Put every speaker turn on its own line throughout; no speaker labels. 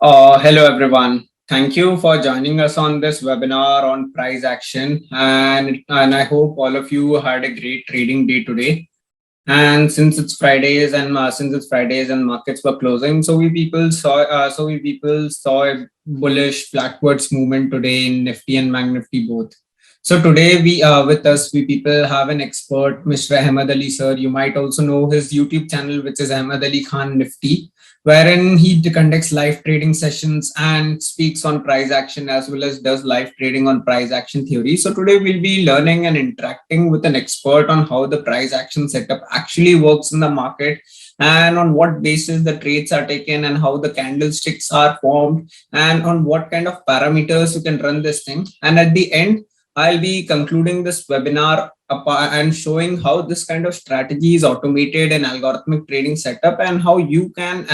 Hello everyone. Thank you for joining us on this webinar on price action, and I hope all of you had a great trading day today. And since it's Fridays and markets were closing, so we people saw a bullish blackwards movement today in Nifty and Bank Nifty both. So today we with us we people have an expert, Mr. Ahmed Ali sir. You might also know his YouTube channel, which is Ahmed Ali Khan Nifty, wherein he conducts live trading sessions and speaks on price action as well as does live trading on price action theory. So today we'll be learning and interacting with an expert on how the price action setup actually works in the market, and on what basis the trades are taken, and how the candlesticks are formed, and on what kind of parameters you can run this thing. And at the end, I'll be concluding this webinar and showing how this kind of strategy is automated in algorithmic trading setup, and how you can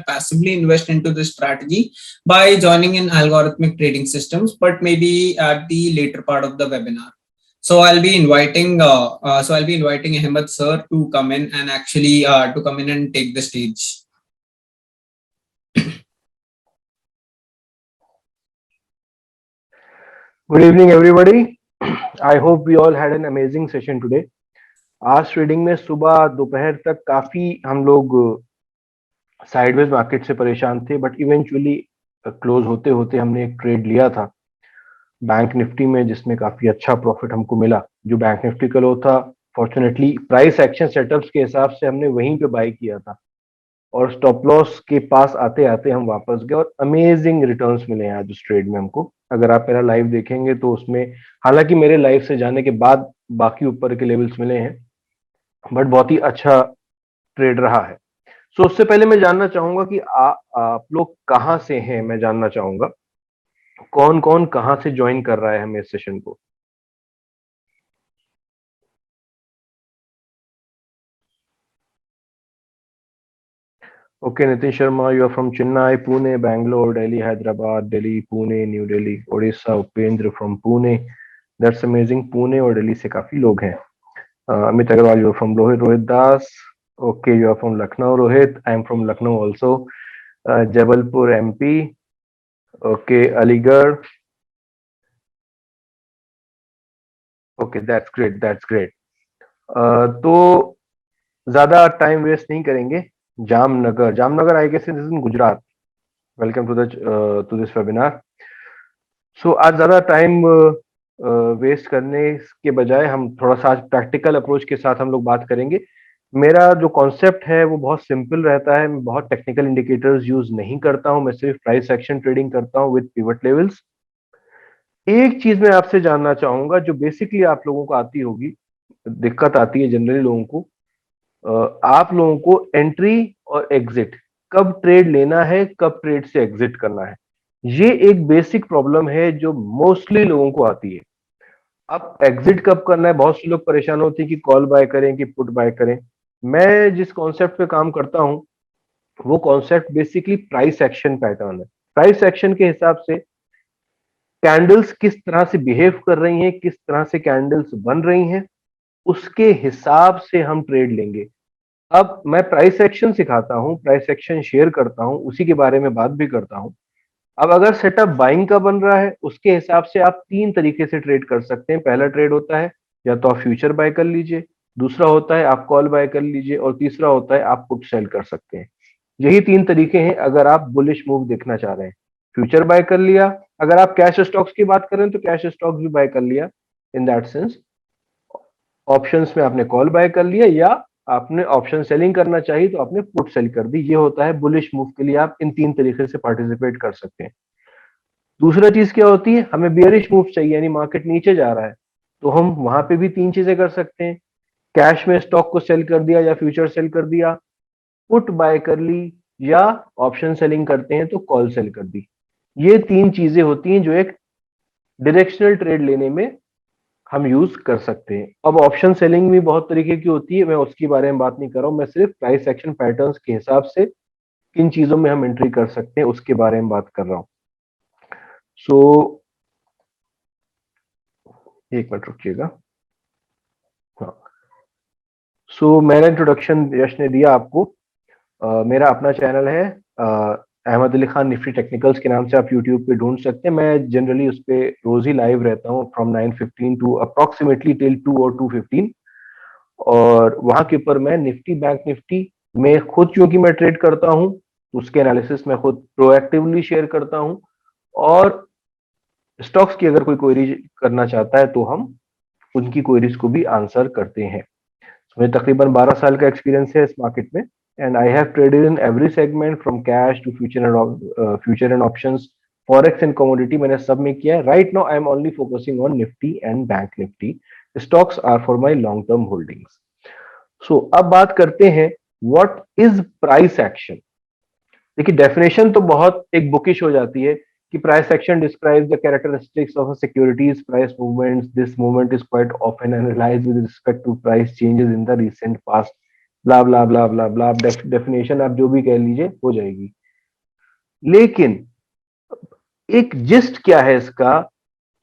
passively invest into this strategy by joining in algorithmic trading systems, but maybe at the later part of the webinar. So I'll be inviting Ahmed sir to come in and actually to come in and take the stage.
Good evening, everybody. I hope we all had an amazing session today. आज trading में सुबह दोपहर तक काफी हम लोग sideways market से परेशान थे, बट इवेंचुअली क्लोज होते होते हमने एक ट्रेड लिया था बैंक निफ्टी में, जिसमें काफी अच्छा प्रॉफिट हमको मिला। जो बैंक निफ्टी का लो था, फॉर्चुनेटली प्राइस एक्शन सेटअप्स के हिसाब से हमने वहीं पे बाय किया था, और स्टॉप लॉस के पास आते आते हम वापस गए और अमेजिंग रिटर्न्स मिले हैं आज उस ट्रेड में हमको। अगर आप मेरा लाइव देखेंगे तो उसमें, हालांकि मेरे लाइव से जाने के बाद बाकी ऊपर के लेवल्स मिले हैं, बट बहुत ही अच्छा ट्रेड रहा है। सो उससे पहले मैं जानना चाहूंगा कि आप लोग कहाँ से हैं। मैं जानना चाहूंगा कौन कौन कहाँ से ज्वाइन कर रहा है हमें इस सेशन को। Okay, Nitin Sharma, you are from Chennai, Pune, Bangalore, Delhi, Hyderabad, Delhi, Pune, New Delhi, Odisha, Upendra from Pune. That's amazing. Pune और दिल्ली से काफी लोग हैं। Amit Agarwal, you are from Rohit. Rohit Das. Okay, you are from Lucknow, Rohit. I am from Lucknow also. Jabalpur, MP. Okay, Aligarh. Okay, that's great. That's great. तो ज्यादा time waste नहीं करेंगे। Jamnagar, Jamnagar I guess this in Gujarat. Welcome to this webinar. So आज ज्यादा time waste करने के बजाय हम थोड़ा सा आज प्रैक्टिकल अप्रोच के साथ हम लोग बात करेंगे। मेरा जो कॉन्सेप्ट है वो बहुत सिंपल रहता है। मैं बहुत टेक्निकल इंडिकेटर्स यूज नहीं करता हूं, मैं सिर्फ प्राइस एक्शन ट्रेडिंग करता हूं विद पिवट लेवल्स। एक चीज मैं आपसे जानना चाहूंगा जो बेसिकली आप लोगों को आती होगी, दिक्कत आती है जनरली लोगों को, आप लोगों को एंट्री और एग्जिट, कब ट्रेड लेना है, कब ट्रेड से एग्जिट करना है, ये एक बेसिक प्रॉब्लम है जो मोस्टली लोगों को आती है। अब एग्जिट कब करना है, बहुत से लोग परेशान होते हैं कि कॉल बाय करें कि पुट बाय करें। मैं जिस कॉन्सेप्ट पे काम करता हूं वो concept basically price action pattern है। प्राइस एक्शन के हिसाब से कैंडल्स किस तरह से बिहेव कर रही हैं, किस तरह से कैंडल्स बन रही हैं, उसके हिसाब से हम ट्रेड लेंगे। अब मैं प्राइस एक्शन सिखाता हूं, प्राइस एक्शन शेयर करता हूं, उसी के बारे में बात भी करता हूं। अब अगर सेटअप बाइंग का बन रहा है, उसके हिसाब से आप तीन तरीके से ट्रेड कर सकते हैं। पहला ट्रेड होता है या तो आप फ्यूचर बाय कर लीजिए, दूसरा होता है आप कॉल बाय कर लीजिए, और तीसरा होता है आप पुट सेल कर सकते हैं। यही तीन तरीके हैं अगर आप बुलिश मूव देखना चाह रहे हैं। फ्यूचर बाय कर लिया, अगर आप कैश स्टॉक्स की बात करें तो कैश स्टॉक्स भी बाय कर लिया इन दैट सेंस। ऑप्शंस में आपने कॉल बाय कर लिया, या आपने ऑप्शन सेलिंग करना चाहिए तो आपने पुट सेल कर दी। ये होता है बुलिश मूव के लिए, आप इन तीन तरीके से पार्टिसिपेट कर सकते हैं। दूसरा चीज क्या होती है, हमें बियरिश मूव चाहिए, यानी मार्केट नीचे जा रहा है, तो हम वहां पे भी तीन चीजें कर सकते हैं। कैश में स्टॉक को सेल कर दिया या फ्यूचर सेल कर दिया, पुट बाय कर ली, या ऑप्शन सेलिंग करते हैं तो कॉल सेल कर दी। ये तीन चीजें होती हैं जो एक डायरेक्शनल ट्रेड लेने में हम यूज कर सकते हैं। अब ऑप्शन सेलिंग भी बहुत तरीके की होती है, मैं उसके बारे में बात नहीं कर रहा हूं। मैं सिर्फ प्राइस एक्शन पैटर्न्स के हिसाब से किन चीजों में हम एंट्री कर सकते हैं उसके बारे में बात कर रहा हूं। सो एक मिनट रुकिएगा। हाँ, सो मेरा इंट्रोडक्शन यश ने दिया आपको। मेरा अपना चैनल है अहमद अली खान निफ्टी टेक्निकल्स के नाम से आप यूट्यूब पे ढूंढ सकते हैं। मैं जनरली उस पे रोज ही लाइव रहता हूँ फ्रॉम 9:15 टू अप्रोक्सीमेटली टिल 2 और 2:15। और वहां के ऊपर मैं निफ्टी बैंक निफ्टी में खुद, क्योंकि मैं ट्रेड करता हूँ, उसके एनालिसिस मैं खुद प्रोएक्टिवली शेयर करता हूँ। और स्टॉक्स की अगर कोई क्वेरी करना चाहता है तो हम उनकी क्वेरीज को भी आंसर करते हैं। मुझे तकरीबन 12 साल का एक्सपीरियंस है इस मार्केट में, and I have traded in every segment from cash to future and options, forex and commodity, मैंने सब में किया है। Right now I'm only focusing on Nifty and bank Nifty. Stocks are for my long term holdings. So अब बात करते हैं what is price action. देखिए, डेफिनेशन तो बहुत एक बुकिश हो जाती है कि price action describes the characteristics of a securities price movements, this movement is quite often analysed with respect to price changes in the recent past, blah blah blah blah blah. Definition आप जो भी कह लीजिए हो जाएगी। लेकिन एक gist क्या है इसका,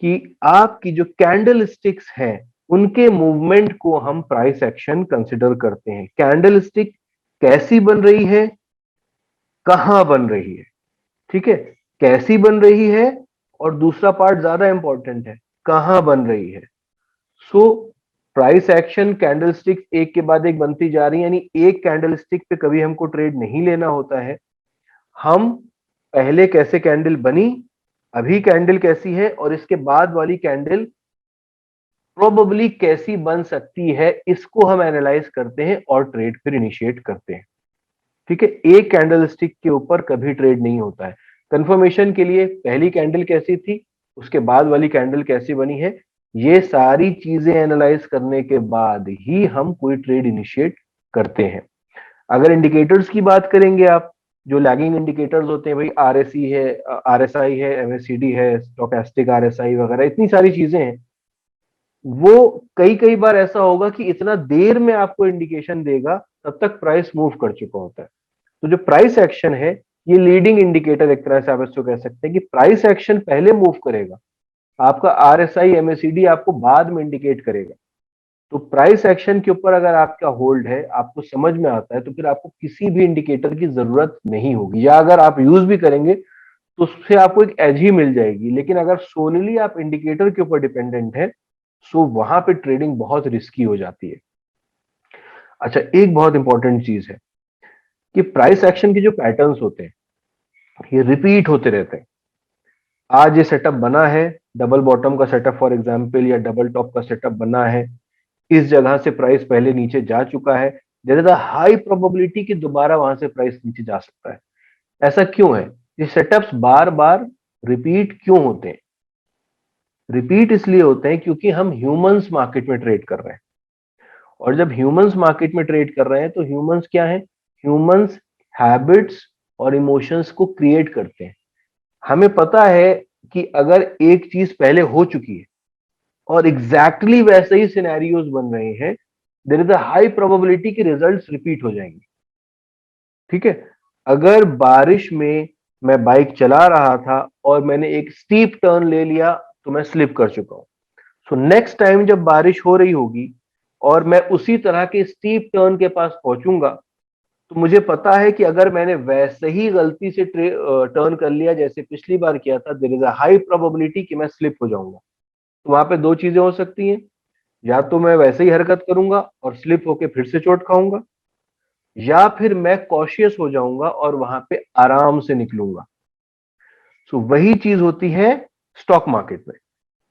कि आपकी जो कैंडल स्टिक्स हैं उनके मूवमेंट को हम प्राइस एक्शन कंसिडर करते हैं। कैंडल स्टिक कैसी बन रही है, कहां बन रही है, ठीक है, कैसी बन रही है, और दूसरा पार्ट ज्यादा इंपॉर्टेंट है, कहां बन रही है। So price action candle stick एक के बाद एक बनती जा रही है, यानी एक कैंडल स्टिक पे कभी हमको ट्रेड नहीं लेना होता है। हम पहले कैसे कैंडल बनी, अभी कैंडल कैसी है, और इसके बाद वाली कैंडल प्रोबेबली कैसी बन सकती है, इसको हम एनालाइज करते हैं और ट्रेड फिर इनिशिएट करते हैं। ठीक है, एक कैंडल स्टिक के ऊपर कभी ट्रेड नहीं होता है। कंफर्मेशन के लिए पहली कैंडल कैसी थी, उसके बाद वाली कैंडल कैसी बनी है, ये सारी चीजें एनालाइज करने के बाद ही हम कोई ट्रेड इनिशिएट करते हैं। अगर इंडिकेटर्स की बात करेंगे आप, जो लैगिंग इंडिकेटर्स होते हैं भाई, आरएसई है, आरएसआई है, एमएससीडी है, स्टोकेस्टिक आरएसआई वगैरह, इतनी सारी चीजें हैं। वो कई कई बार ऐसा होगा कि इतना देर में आपको इंडिकेशन देगा, तब तक प्राइस मूव कर चुका होता है। तो जो प्राइस एक्शन है, ये लीडिंग इंडिकेटर एक तरह से आप इसको कह सकते हैं कि प्राइस एक्शन पहले मूव करेगा, आपका आरएसआई एमएससीडी आपको बाद में इंडिकेट करेगा। तो प्राइस एक्शन के ऊपर अगर आपका होल्ड है, आपको समझ में आता है, तो फिर आपको किसी भी इंडिकेटर की जरूरत नहीं होगी, या अगर आप यूज भी करेंगे तो उससे आपको एक एज ही मिल जाएगी। लेकिन अगर सोनली आप इंडिकेटर के ऊपर डिपेंडेंट है, सो वहां पे ट्रेडिंग बहुत रिस्की हो जाती है। अच्छा, एक बहुत इंपॉर्टेंट चीज है कि प्राइस एक्शन के जो पैटर्न्स होते हैं, ये रिपीट होते रहते हैं। आज ये सेटअप बना है, डबल बॉटम का सेटअप फॉर एग्जांपल, या डबल टॉप का सेटअप बना है, इस जगह से प्राइस पहले नीचे जा चुका है, there is a high probability कि दोबारा वहां से प्राइस नीचे जा सकता है। ऐसा क्यों है? ये सेटअप्स बार बार रिपीट क्यों होते हैं? रिपीट इसलिए होते हैं क्योंकि हम ह्यूमंस मार्केट में ट्रेड कर रहे हैं। और जब ह्यूमंस मार्केट में ट्रेड कर रहे हैं तो ह्यूमंस क्या है? ह्यूमंस हैबिट्स और इमोशंस को क्रिएट करते हैं। हमें पता है कि अगर एक चीज पहले हो चुकी है और एग्जैक्टली वैसे ही सिनेरियोज बन रहे हैं, there is a high probability कि रिजल्ट्स रिपीट हो जाएंगे। ठीक है, अगर बारिश में मैं बाइक चला रहा था और मैंने एक स्टीप टर्न ले लिया, तो मैं स्लिप कर चुका हूं। सो नेक्स्ट टाइम जब बारिश हो रही होगी और मैं उसी तरह के स्टीप टर्न के पास पहुंचूंगा, तो मुझे पता है कि अगर मैंने वैसे ही गलती से टर्न कर लिया जैसे पिछली बार किया था, there is a high probability कि मैं स्लिप हो जाऊंगा। तो वहां पे दो चीजें हो सकती हैं, या तो मैं वैसे ही हरकत करूंगा और स्लिप होके फिर से चोट खाऊंगा, या फिर मैं कॉशियस हो जाऊंगा और वहां पे आराम से निकलूंगा। सो वही चीज होती है स्टॉक मार्केट में।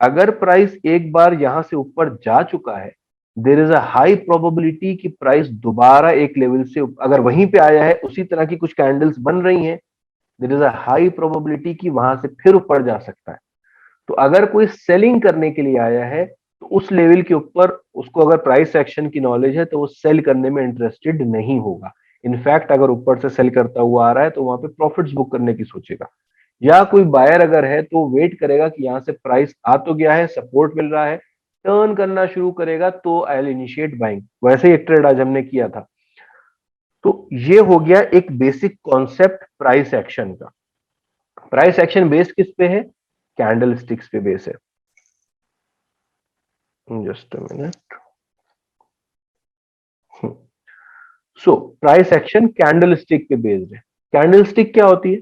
अगर प्राइस एक बार यहां से ऊपर जा चुका है, there is a high probability कि प्राइस दोबारा एक लेवल से अगर वहीं पे आया है, उसी तरह की कुछ कैंडल्स बन रही हैं, there is a high probability कि वहां से फिर ऊपर जा सकता है। तो अगर कोई सेलिंग करने के लिए आया है, तो उस लेवल के ऊपर उसको अगर प्राइस एक्शन की नॉलेज है, तो वो सेल करने में इंटरेस्टेड नहीं होगा। इनफैक्ट अगर ऊपर से सेल करता हुआ आ रहा है, तो वहां पे प्रॉफिट्स बुक करने की सोचेगा। या कोई बायर अगर है, तो वेट करेगा कि यहां से प्राइस आ तो गया है, सपोर्ट मिल रहा है, टर्न करना शुरू करेगा तो आई विल इनिशिएट बाइंग। वैसे ही एक ट्रेड आज हमने किया था। तो ये हो गया एक बेसिक कॉन्सेप्ट प्राइस एक्शन का। प्राइस एक्शन बेस्ड किस पे है? कैंडल स्टिक्स पे बेस है। Just a minute. So price action candle stick पे बेस्ड है। कैंडल स्टिक क्या होती है?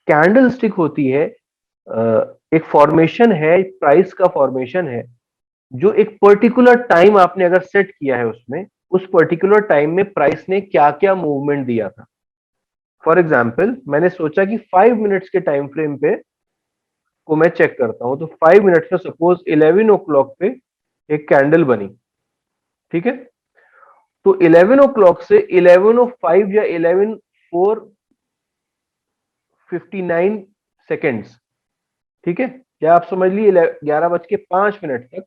कैंडल स्टिक होती है एक फॉर्मेशन है, प्राइस का फॉर्मेशन है, जो एक पर्टिकुलर टाइम आपने अगर सेट किया है उसमें, उस पर्टिकुलर टाइम में प्राइस ने क्या क्या मूवमेंट दिया था। फॉर एग्जाम्पल मैंने सोचा कि 5 मिनट्स के टाइम फ्रेम पे को मैं चेक करता हूं, तो 5 मिनट्स में सपोज 11 o'clock पे एक कैंडल बनी, ठीक है। तो 11 o'clock से 11:05 या 11:04:59 ठीक है, या आप समझ लीजिए 11:05 तक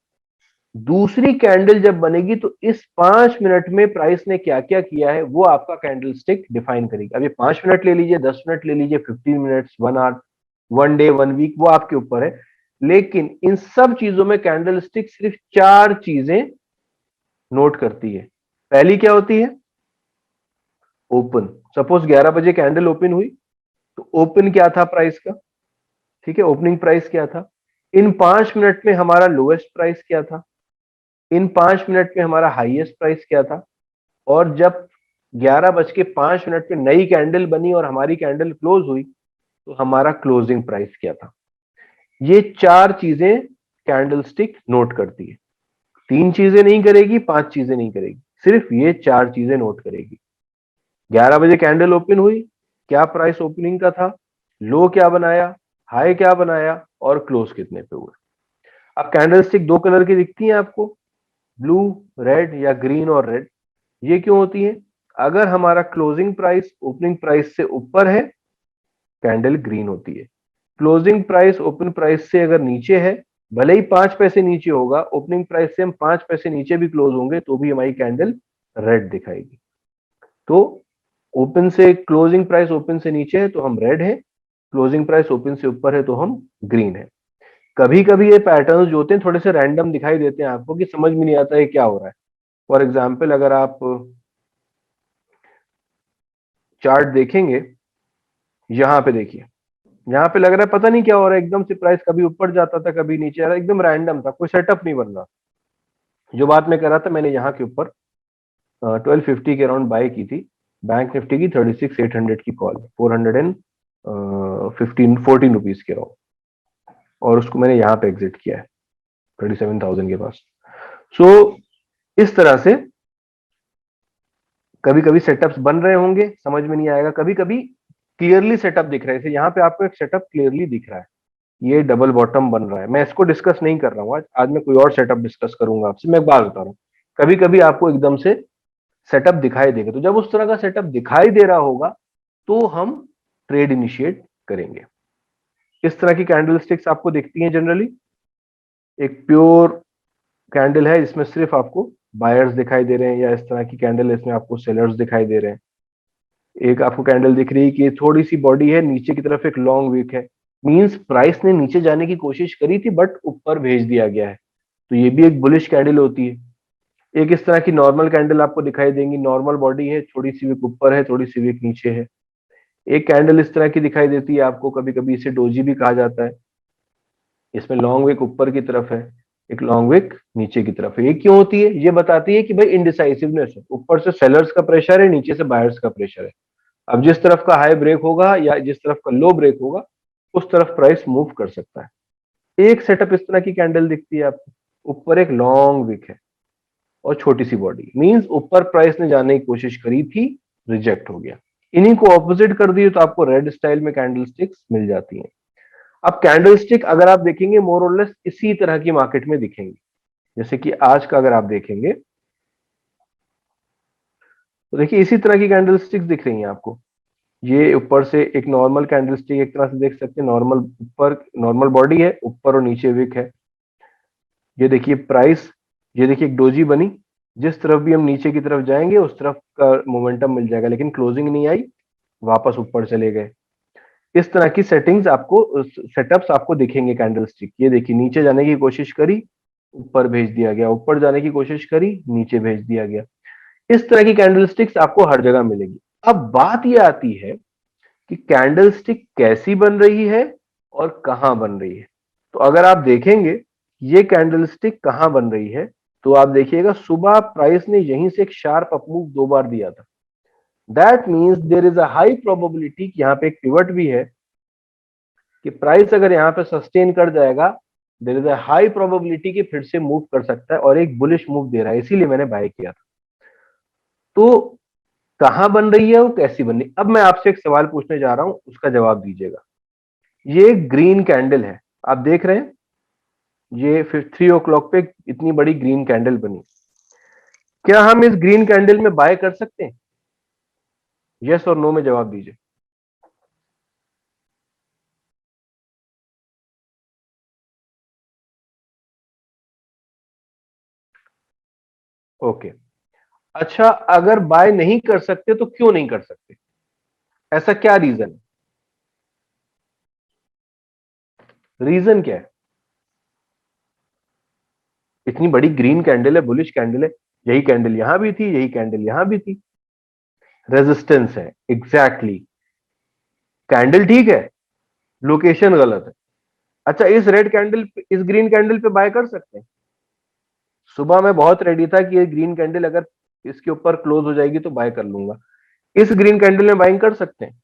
दूसरी कैंडल जब बनेगी, तो इस 5 मिनट में प्राइस ने क्या क्या किया है वो आपका कैंडल स्टिक डिफाइन करेगी। अब ये 5 मिनट ले लीजिए, 10 मिनट ले लीजिए, 15 मिनट्स, 1 आवर, 1 डे, 1 वीक, वो आपके ऊपर है। लेकिन इन सब चीजों में कैंडल स्टिक सिर्फ 4 चीजें नोट करती है। पहली क्या होती है? ओपन। सपोज 11 बजे कैंडल ओपन हुई, तो ओपन क्या था प्राइस का, ठीक है, ओपनिंग प्राइस क्या था, इन 5 मिनट में हमारा लोएस्ट प्राइस क्या था, इन 5 मिनट में हमारा हाईएस्ट प्राइस क्या था, और जब 11:05 पे नई कैंडल बनी और हमारी कैंडल क्लोज हुई, तो हमारा क्लोजिंग प्राइस क्या था। ये 4 चीजें कैंडल स्टिक नोट करती है। 3 चीजें नहीं करेगी, 5 चीजें नहीं करेगी, सिर्फ ये 4 चीजें नोट करेगी। 11 बजे कैंडल ओपन हुई, क्या प्राइस ओपनिंग का था, लो क्या बनाया, हाई क्या बनाया, और क्लोज कितने पे हुए। अब कैंडल स्टिक 2 कलर की दिखती है आपको, ब्लू, रेड या ग्रीन और रेड। ये क्यों होती है? अगर हमारा क्लोजिंग प्राइस ओपनिंग प्राइस से ऊपर है, कैंडल ग्रीन होती है। क्लोजिंग प्राइस ओपन प्राइस से अगर नीचे है, भले ही 5 पैसे नीचे होगा, ओपनिंग प्राइस से हम 5 पैसे नीचे भी क्लोज होंगे तो भी हमारी कैंडल रेड दिखाएगी। तो ओपन से क्लोजिंग प्राइस ओपन से नीचे है तो हम रेड है, क्लोजिंग प्राइस ओपन से ऊपर है तो हम ग्रीन है। कभी कभी ये पैटर्न्स जो होते हैं थोड़े से रैंडम दिखाई देते हैं आपको, कि समझ में नहीं आता है क्या हो रहा है। फॉर एग्जाम्पल अगर आप चार्ट देखेंगे, यहां पे देखिए, यहाँ पे लग रहा है पता नहीं क्या हो रहा है, एकदम से प्राइस कभी ऊपर जाता था, कभी नीचे आ रहा, एकदम रैंडम था, कोई सेटअप नहीं बन रहा। जो बात मैं कर रहा था, मैंने यहाँ के ऊपर 1250 के अराउंड बाय की थी, बैंक निफ्टी की 36,800 की कॉल, 414 रुपीज के अराउंड, और उसको मैंने यहाँ पे एग्जिट किया है 37,000 के पास। सो इस तरह से कभी कभी सेटअप्स बन रहे होंगे, समझ में नहीं आएगा, कभी कभी क्लियरली सेटअप दिख रहे थे। यहाँ पे आपको एक सेटअप क्लियरली दिख रहा है, ये डबल बॉटम बन रहा है। मैं इसको डिस्कस नहीं कर रहा हूँ आज, आज मैं कोई और सेटअप डिस्कस करूंगा आपसे। मैं एक बात बता रहा हूँ, कभी कभी आपको एकदम से सेटअप दिखाई देगा, तो जब उस तरह का सेटअप दिखाई दे रहा होगा तो हम ट्रेड इनिशिएट करेंगे। इस तरह की कैंडल स्टिक्स आपको दिखती हैं जनरली। एक प्योर कैंडल है जिसमें सिर्फ आपको बायर्स दिखाई दे रहे हैं, या इस तरह की कैंडल है इसमें आपको सेलर्स दिखाई दे रहे हैं। एक आपको कैंडल दिख रही है कि थोड़ी सी बॉडी है, नीचे की तरफ एक लॉन्ग विक है, मींस प्राइस ने नीचे जाने की कोशिश करी थी बट ऊपर भेज दिया गया है, तो ये भी एक बुलिश कैंडल होती है। एक इस तरह की नॉर्मल कैंडल आपको दिखाई देंगी, नॉर्मल बॉडी है, थोड़ी सी विक ऊपर है, थोड़ी सी विक नीचे है। एक कैंडल इस तरह की दिखाई देती है आपको, कभी कभी इसे डोजी भी कहा जाता है, इसमें लॉन्ग विक ऊपर की तरफ है, एक लॉन्ग विक नीचे की तरफ है। ये क्यों होती है? ये बताती है कि भाई इनडिसाइसिवनेस है, ऊपर से सेलर्स का प्रेशर है, नीचे से बायर्स का प्रेशर है। अब जिस तरफ का हाई ब्रेक होगा या जिस तरफ का लो ब्रेक होगा, उस तरफ प्राइस मूव कर सकता है। एक सेटअप इस तरह की कैंडल दिखती है आपको, ऊपर एक लॉन्ग विक है और छोटी सी बॉडी, मींस ऊपर प्राइस ने जाने की कोशिश करी थी, रिजेक्ट हो गया। इन्हीं को ऑपोजिट कर दिए तो आपको रेड स्टाइल में कैंडल स्टिक्स मिल जाती हैं। अब कैंडल स्टिक अगर आप देखेंगे मोर और लेस इसी तरह की मार्केट में दिखेंगे। जैसे कि आज का अगर आप देखेंगे तो देखिए इसी तरह की कैंडल स्टिक्स दिख रही हैं आपको। ये ऊपर से एक नॉर्मल कैंडल स्टिक एक तरह से देख सकते हैं, नॉर्मल ऊपर नॉर्मल बॉडी है, ऊपर और नीचे विक है। ये देखिए प्राइस, ये देखिए एक डोजी बनी, जिस तरफ भी हम नीचे की तरफ जाएंगे उस तरफ का मोमेंटम मिल जाएगा, लेकिन क्लोजिंग नहीं आई, वापस ऊपर चले गए। इस तरह की सेटिंग्स आपको, सेटअप्स आपको दिखेंगे कैंडल स्टिक। ये देखिए नीचे जाने की कोशिश करी, ऊपर भेज दिया गया, ऊपर जाने की कोशिश करी, नीचे भेज दिया गया। इस तरह की कैंडल स्टिक्स आपको हर जगह मिलेगी। अब बात यह आती है कि कैंडल स्टिक कैसी बन रही है और कहां बन रही है। तो अगर आप देखेंगे ये कैंडल स्टिक कहां बन रही है, तो आप देखिएगा सुबह प्राइस ने यहीं से एक शार्प अपमूव 2 बार दिया था। That means there is a high probability कि यहाँ पे एक पिवट भी है, कि प्राइस अगर यहाँ पे सस्टेन कर जाएगा, there is a high probability कि फिर से मूव कर सकता है और एक बुलिश मूव दे रहा है, इसीलिए मैंने बाय किया था। तो कहां बन रही है वो, कैसी बन रही? अब मैं आपसे एक सवाल पूछने जा रहा हूं, उसका जवाब दीजिएगा। ये ग्रीन कैंडल है, आप देख रहे हैं, ये फिर 3 o'clock पे इतनी बड़ी ग्रीन कैंडल बनी। क्या हम इस ग्रीन कैंडल में बाय कर सकते हैं? यस और नो में जवाब दीजिए। ओके, अच्छा, अगर बाय नहीं कर सकते तो क्यों नहीं कर सकते? ऐसा क्या रीजन है? रीजन क्या है? इतनी बड़ी ग्रीन कैंडल है, बुलिश कैंडल है, यही कैंडल यहां भी थी, यही कैंडल यहां भी थी, रेजिस्टेंस है, एग्जैक्टली exactly. कैंडल ठीक है, लोकेशन गलत है। अच्छा, इस रेड कैंडल पे, इस ग्रीन कैंडल पे बाय कर सकते हैं? सुबह मैं बहुत रेडी था कि ये ग्रीन कैंडल अगर इसके ऊपर क्लोज हो जाएगी तो बाय कर लूंगा। इस ग्रीन कैंडल में बाइंग कर सकते हैं?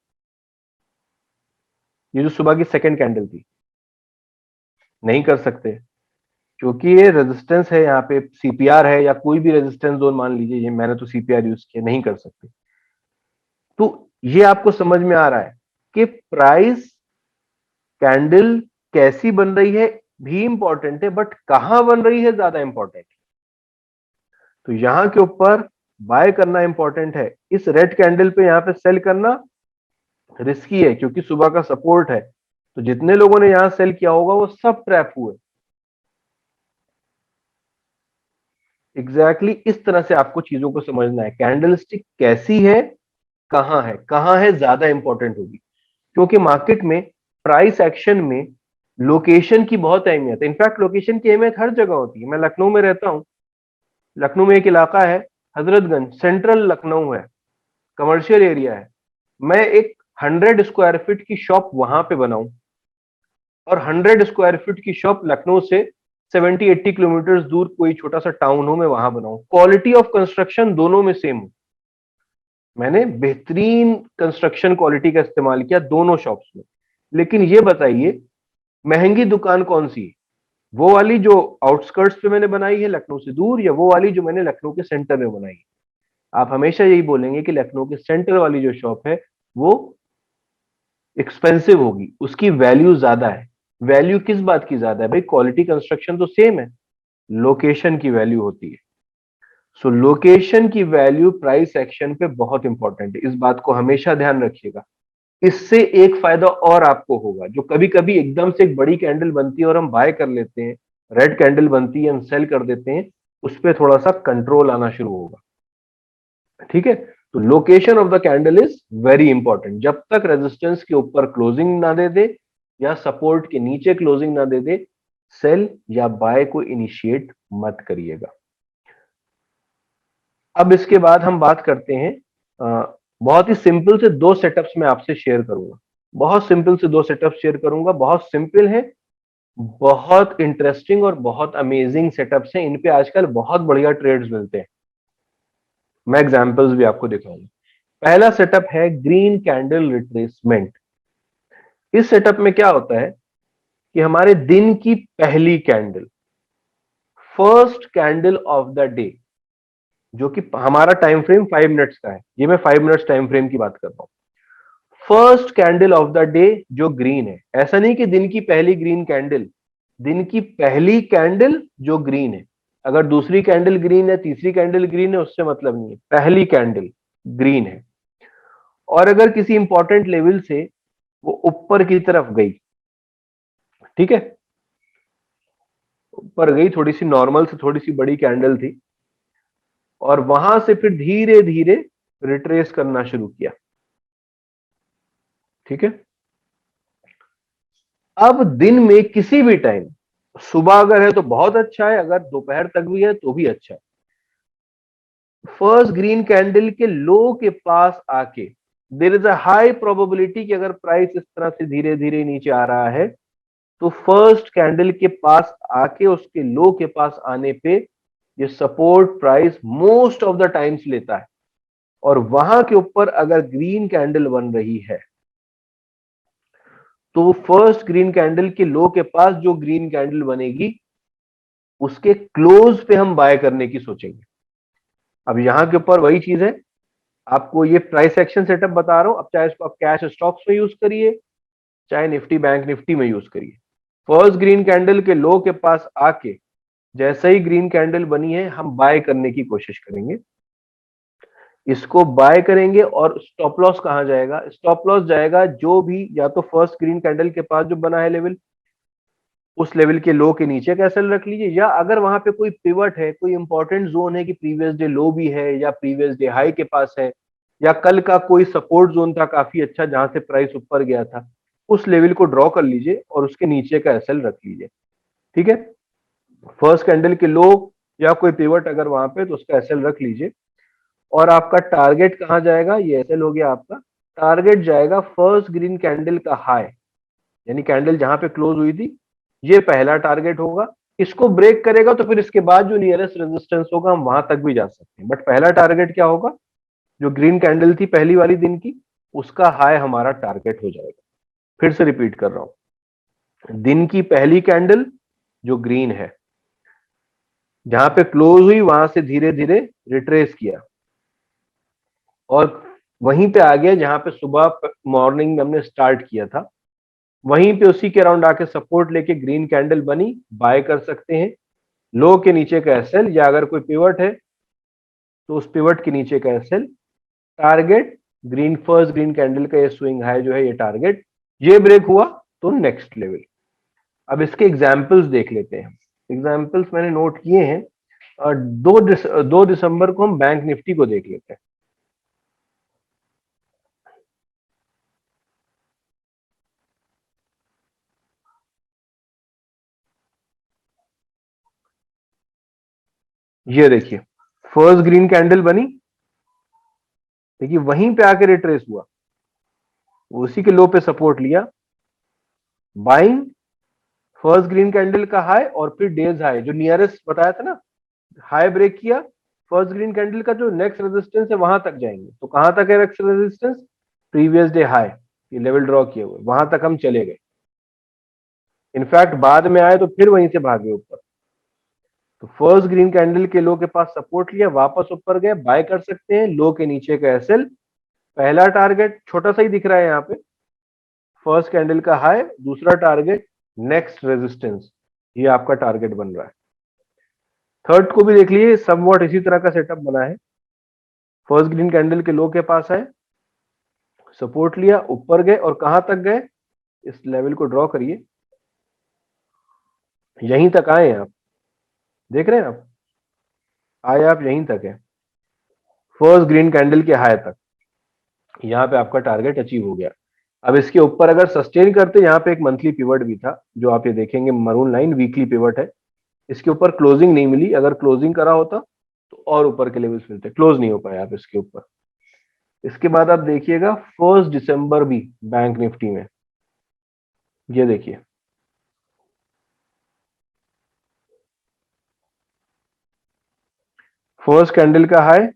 ये जो सुबह की सेकंड कैंडल थी, नहीं कर सकते, क्योंकि ये रेजिस्टेंस है, यहाँ पे सीपीआर है या कोई भी रेजिस्टेंस जोन मान लीजिए, ये मैंने तो सीपीआर यूज किया, नहीं कर सकते। तो ये आपको समझ में आ रहा है कि प्राइस कैंडल कैसी बन रही है भी इंपॉर्टेंट है, बट कहां बन रही है ज्यादा इंपॉर्टेंट है। तो यहां के ऊपर बाय करना इंपॉर्टेंट है, इस रेड कैंडल पे यहां पे सेल करना रिस्की है, क्योंकि सुबह का सपोर्ट है। तो जितने लोगों ने यहां सेल किया होगा वो सब ट्रैप हुए। एग्जैक्टली इस तरह से आपको चीजों को समझना है, कैंडलस्टिक कैसी है, कहां है ज्यादा इंपॉर्टेंट होगी। क्योंकि मार्केट में प्राइस एक्शन में लोकेशन की बहुत अहमियत है। इनफैक्ट लोकेशन की अहमियत हर जगह होती है। मैं लखनऊ में रहता हूं, लखनऊ में एक इलाका है हजरतगंज, सेंट्रल लखनऊ है, कमर्शियल एरिया है। मैं एक 100 स्क्वायर फीट की शॉप वहां पे बनाऊं और 100 स्क्वायर फीट की शॉप लखनऊ से 70-80 किलोमीटर दूर कोई छोटा सा टाउन हो, मैं वहां बनाऊं, क्वालिटी ऑफ कंस्ट्रक्शन दोनों में सेम हो। मैंने बेहतरीन कंस्ट्रक्शन क्वालिटी का इस्तेमाल किया दोनों शॉप्स में। लेकिन ये बताइए, महंगी दुकान कौन सी है? वो वाली जो आउटस्कर्ट्स पे मैंने बनाई है लखनऊ से दूर, या वो वाली जो मैंने लखनऊ के सेंटर में बनाई है? आप हमेशा यही बोलेंगे कि लखनऊ के सेंटर वाली जो शॉप है वो एक्सपेंसिव होगी, उसकी वैल्यू ज्यादा है। वैल्यू किस बात की ज्यादा है भाई? क्वालिटी कंस्ट्रक्शन तो सेम है, लोकेशन की वैल्यू होती है। सो लोकेशन की वैल्यू प्राइस एक्शन पे बहुत इंपॉर्टेंट है, इस बात को हमेशा ध्यान रखिएगा। इससे एक फायदा और आपको होगा, जो कभी कभी एकदम से एक बड़ी कैंडल बनती है और हम बाय कर लेते हैं, रेड कैंडल बनती है हम सेल कर देते हैं, उस पर थोड़ा सा कंट्रोल आना शुरू होगा। ठीक है, तो location of the candle is very important. जब तक रेजिस्टेंस के ऊपर क्लोजिंग ना दे दे या सपोर्ट के नीचे क्लोजिंग ना दे दे, सेल या बाय को इनिशिएट मत करिएगा। अब इसके बाद हम बात करते हैं, बहुत ही सिंपल से दो सेटअप्स मैं आपसे शेयर करूंगा। बहुत सिंपल से दो सेटअप शेयर करूंगा, बहुत सिंपल है, बहुत इंटरेस्टिंग और बहुत अमेजिंग सेटअप्स हैं। इन पे आजकल बहुत बढ़िया ट्रेड्स मिलते हैं, मैं एग्जांपल्स भी आपको दिखाऊंगा। पहला सेटअप है ग्रीन कैंडल रिट्रेसमेंट। इस सेटअप में क्या होता है कि हमारे दिन की पहली candle, first candle of the day, जो कि हमारा टाइम फ्रेम 5 मिनट्स का है, ये मैं 5 मिनट्स टाइम फ्रेम की बात कर रहा हूं। First candle of the day जो ग्रीन है, ऐसा नहीं कि दिन की पहली ग्रीन कैंडल, दिन की पहली कैंडल जो ग्रीन है। अगर दूसरी कैंडल ग्रीन है, तीसरी कैंडल ग्रीन है, उससे मतलब नहीं है, पहली कैंडल ग्रीन है। और अगर किसी इंपॉर्टेंट लेवल से वो ऊपर की तरफ गई, ठीक है, ऊपर गई, थोड़ी सी नॉर्मल से थोड़ी सी बड़ी कैंडल थी, और वहां से फिर धीरे धीरे रिट्रेस करना शुरू किया। ठीक है, अब दिन में किसी भी टाइम, सुबह अगर है तो बहुत अच्छा है, अगर दोपहर तक भी है तो भी अच्छा है, फर्स्ट ग्रीन कैंडल के लो के पास आके there is a high probability कि अगर प्राइस इस तरह से धीरे धीरे नीचे आ रहा है, तो फर्स्ट कैंडल के पास आके उसके लो के पास आने पे ये support price most of the times लेता है। और वहां के ऊपर अगर ग्रीन कैंडल बन रही है तो फर्स्ट ग्रीन कैंडल के लो के पास जो ग्रीन कैंडल बनेगी उसके क्लोज पे हम बाय करने की सोचेंगे। अब यहां के ऊपर वही चीज है, आपको ये प्राइस एक्शन सेटअप बता रहा हूं। अब चाहे इसको आप कैश स्टॉक्स में यूज करिए, चाहे निफ्टी बैंक निफ्टी में यूज करिए। फर्स्ट ग्रीन कैंडल के लो के पास आके जैसे ही ग्रीन कैंडल बनी है हम बाय करने की कोशिश करेंगे, इसको बाय करेंगे। और स्टॉप लॉस कहां जाएगा? स्टॉप लॉस जाएगा जो भी या तो फर्स्ट ग्रीन कैंडल के पास जो बना है लेवल, उस लेवल के लो के नीचे का एसएल रख लीजिए, या अगर वहां पे कोई पिवट है, कोई इंपॉर्टेंट जोन है कि प्रीवियस डे लो भी है या प्रीवियस डे हाई के पास है, या कल का कोई सपोर्ट जोन था काफी अच्छा जहां से प्राइस ऊपर गया था, उस लेवल को ड्रॉ कर लीजिए और उसके नीचे का एसएल रख लीजिए। ठीक है, फर्स्ट कैंडल के लो या कोई पिवट अगर वहां पे, तो उसका एसएल रख लीजिए। और आपका टारगेट कहां जाएगा? ये एसएल हो गया आपका। टारगेट जाएगा फर्स्ट ग्रीन कैंडल का हाई, यानी कैंडल जहां पे क्लोज हुई थी, ये पहला टारगेट होगा। इसको ब्रेक करेगा तो फिर इसके बाद जो नियरेस्ट रेजिस्टेंस होगा हम वहां तक भी जा सकते हैं, बट पहला टारगेट क्या होगा? जो ग्रीन कैंडल थी पहली वाली दिन की, उसका हाई हमारा टारगेट हो जाएगा। फिर से रिपीट कर रहा हूं, दिन की पहली कैंडल जो ग्रीन है, जहां पे क्लोज हुई वहां से धीरे धीरे रिट्रेस किया और वहीं पे आ गया जहां पे सुबह मॉर्निंग में हमने स्टार्ट किया था, वहीं पे उसी के अराउंड आके सपोर्ट लेके ग्रीन कैंडल बनी, बाय कर सकते हैं। लो के नीचे का एसएल, या अगर कोई पिवट है तो उस पिवट के नीचे का SL. Target green, first green candle का ये स्विंग हाई जो है, ये टारगेट। ये ब्रेक हुआ तो नेक्स्ट लेवल। अब इसके एग्जाम्पल्स देख लेते हैं। एग्जाम्पल्स मैंने नोट किए हैं। 2 दिसंबर को हम बैंक निफ्टी को देख लेते हैं। ये देखिए, फर्स्ट ग्रीन कैंडल बनी, देखिए वहीं पे आके रिट्रेस हुआ, उसी के लो पे सपोर्ट लिया, बाइंग फर्स्ट ग्रीन कैंडल का हाई और फिर डेज हाई जो नियरेस्ट बताया था ना, हाई ब्रेक किया, फर्स्ट ग्रीन कैंडल का जो नेक्स्ट रेजिस्टेंस है वहां तक जाएंगे। तो कहां तक है next resistance? Previous day high, ये लेवल ड्रॉ किए हुए वहां तक हम चले गए। इनफैक्ट बाद में आए तो फिर वहीं से भागे ऊपर। तो फर्स्ट ग्रीन कैंडल के लो के पास सपोर्ट लिया, वापस ऊपर गए, बाय कर सकते हैं। लो के नीचे का एसएल, पहला टारगेट छोटा सा ही दिख रहा है यहाँ पे, फर्स्ट कैंडल का हाई, दूसरा टारगेट नेक्स्ट रेजिस्टेंस, ये आपका टारगेट बन रहा है। थर्ड को भी देख लीजिए, समवॉट इसी तरह का सेटअप बना है। फर्स्ट ग्रीन कैंडल के लो के पास है, सपोर्ट लिया, ऊपर गए और कहां तक गए? इस लेवल को ड्रॉ करिए, यहीं तक आए आप, देख रहे हैं आप, आए आप यहीं तक है, फर्स्ट ग्रीन कैंडल के हाई तक। यहाँ पे आपका टारगेट अचीव हो गया। अब इसके ऊपर अगर सस्टेन करते, यहाँ पे एक मंथली पिवट भी था जो आप ये देखेंगे, मरून लाइन वीकली पिवट है। इसके ऊपर क्लोजिंग नहीं मिली, अगर क्लोजिंग करा होता तो और ऊपर के लेवल्स मिलते, क्लोज नहीं हो पाए आप इसके ऊपर। इसके बाद आप देखिएगा 1 दिसंबर भी बैंक निफ्टी में, ये देखिए फर्स्ट कैंडल का हाई,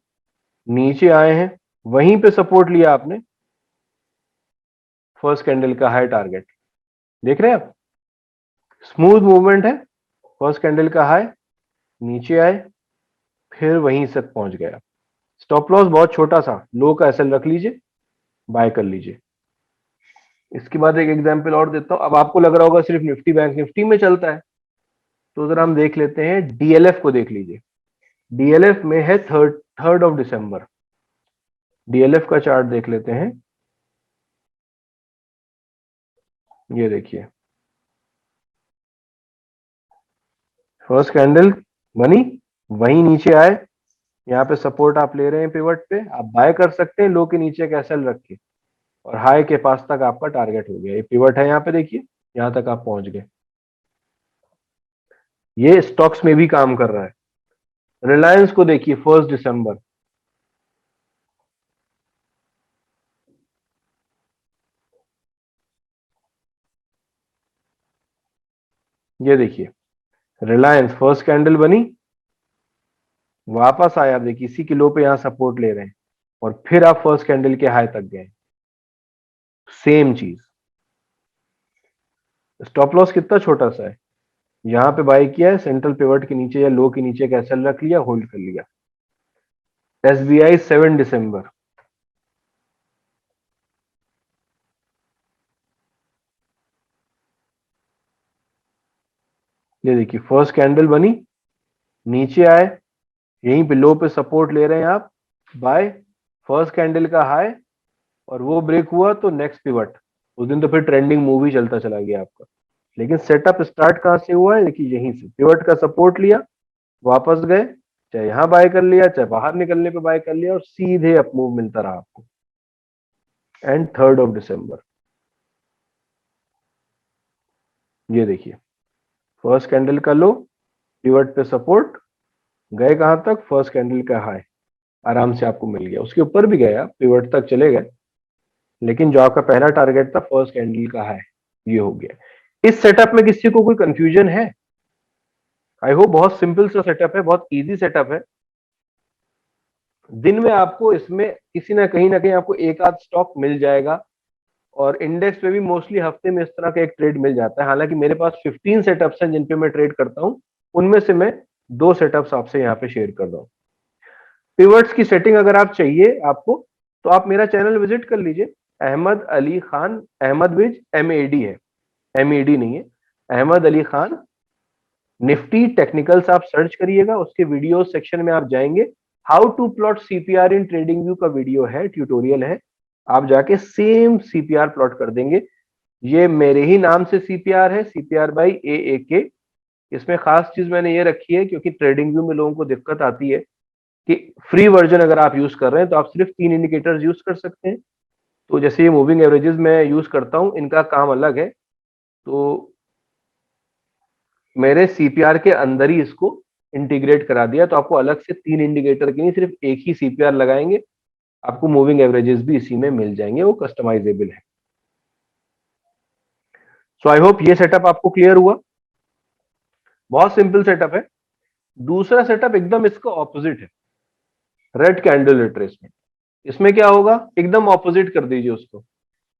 नीचे आए हैं, वहीं पे सपोर्ट लिया आपने, फर्स्ट कैंडल का हाई टारगेट, देख रहे हैं आप, स्मूथ मूवमेंट है। फर्स्ट कैंडल का हाई, नीचे आए, फिर वहीं तक पहुंच गया। स्टॉप लॉस बहुत छोटा सा, लो का एसएल रख लीजिए, बाय कर लीजिए। इसके बाद एक एग्जांपल और देता हूं। अब आपको लग रहा होगा सिर्फ निफ्टी बैंक निफ्टी में चलता है, तो जरा हम देख लेते हैं, डीएलएफ को देख लीजिए। डीएलएफ में है थर्ड ऑफ दिसंबर, डीएलएफ का चार्ट देख लेते हैं। ये देखिए, फर्स्ट कैंडल बनी, वहीं नीचे आए, यहाँ पे सपोर्ट आप ले रहे हैं, पिवट पे आप बाय कर सकते हैं, लो के नीचे का एसएल रख के, और हाई के पास तक आपका टारगेट हो गया। ये पिवट है, यहाँ पे देखिए, यहाँ तक आप पहुंच गए। ये स्टॉक्स में भी काम कर रहा है। रिलायंस को देखिए, 1 दिसंबर, ये देखिए रिलायंस फर्स्ट कैंडल बनी, वापस आया, आप देखिए इसी किलो पे यहां सपोर्ट ले रहे हैं, और फिर आप फर्स्ट कैंडल के हाई तक गए। सेम चीज, स्टॉप लॉस कितना छोटा सा है, यहाँ पे बाय किया है, सेंट्रल पिवट के नीचे या लो के नीचे एक एसएल रख लिया, होल्ड कर लिया। एसबीआई 7 दिसंबर, ये देखिए फर्स्ट कैंडल बनी, नीचे आए, यहीं पे लो पे सपोर्ट ले रहे हैं आप, बाय, फर्स्ट कैंडल का हाई, और वो ब्रेक हुआ तो नेक्स्ट पिवट। उस दिन तो फिर ट्रेंडिंग मूव ही चलता चला गया आपका। लेकिन सेटअप स्टार्ट कहां से हुआ है, देखिए यहीं से पिवट का सपोर्ट लिया, वापस गए, चाहे यहां बाय कर लिया, चाहे बाहर निकलने पे बाय कर लिया, और सीधे अप मूव मिलता रहा आपको। एंड 3 दिसंबर, ये देखिए फर्स्ट कैंडल का लो, पिवट पे सपोर्ट, गए कहां तक, फर्स्ट कैंडल का हाई, आराम से आपको मिल गया। उसके ऊपर भी गया, पिवट तक चले गए, लेकिन जो आपका पहला टारगेट था फर्स्ट कैंडल का हाई, ये हो गया। इस सेटअप में किसी को कोई कंफ्यूजन है? आई होप बहुत सिंपल सा सेटअप है, बहुत इजी सेटअप है। दिन में आपको इसमें किसी ना कहीं आपको एक आध स्टॉक मिल जाएगा, और इंडेक्स पे भी मोस्टली हफ्ते में इस तरह का एक ट्रेड मिल जाता है। हालांकि मेरे पास 15 सेटअप्स हैं जिन पे मैं ट्रेड करता हूं, उनमें से मैं 2 सेटअप्स आपसे यहाँ पे शेयर कर रहा हूँ। पिवट्स की सेटिंग अगर आप चाहिए आपको, तो आप मेरा चैनल विजिट कर लीजिए, अहमद अली खान, अहमद विज MAD है, MED नहीं है, अहमद अली खान निफ्टी टेक्निकल्स आप सर्च करिएगा, उसके वीडियो सेक्शन में आप जाएंगे, how to plot CPR in trading view का वीडियो है, ट्यूटोरियल है, आप जाके सेम सीपीआर प्लॉट कर देंगे। ये मेरे ही नाम से सीपीआर है, सीपीआर बाई AAK। इसमें खास चीज मैंने ये रखी है, क्योंकि ट्रेडिंग व्यू में लोगों को दिक्कत आती है कि फ्री वर्जन अगर आप यूज कर रहे हैं तो आप सिर्फ 3 इंडिकेटर्स यूज कर सकते हैं। तो जैसे ये मूविंग एवरेजेस मैं यूज करता हूं, इनका काम अलग है, तो मेरे सीपीआर के अंदर ही इसको इंटीग्रेट करा दिया, तो आपको अलग से 3 इंडिकेटर की नहीं, सिर्फ एक ही सीपीआर लगाएंगे, आपको मूविंग एवरेजेस भी इसी में मिल जाएंगे, वो कस्टमाइजेबल है। सो आई होप ये सेटअप आपको क्लियर हुआ, बहुत सिंपल सेटअप है। दूसरा सेटअप एकदम इसका ऑपोजिट है, रेड कैंडल रिट्रेसमेंट। इसमें क्या होगा, एकदम ऑपोजिट कर दीजिए उसको।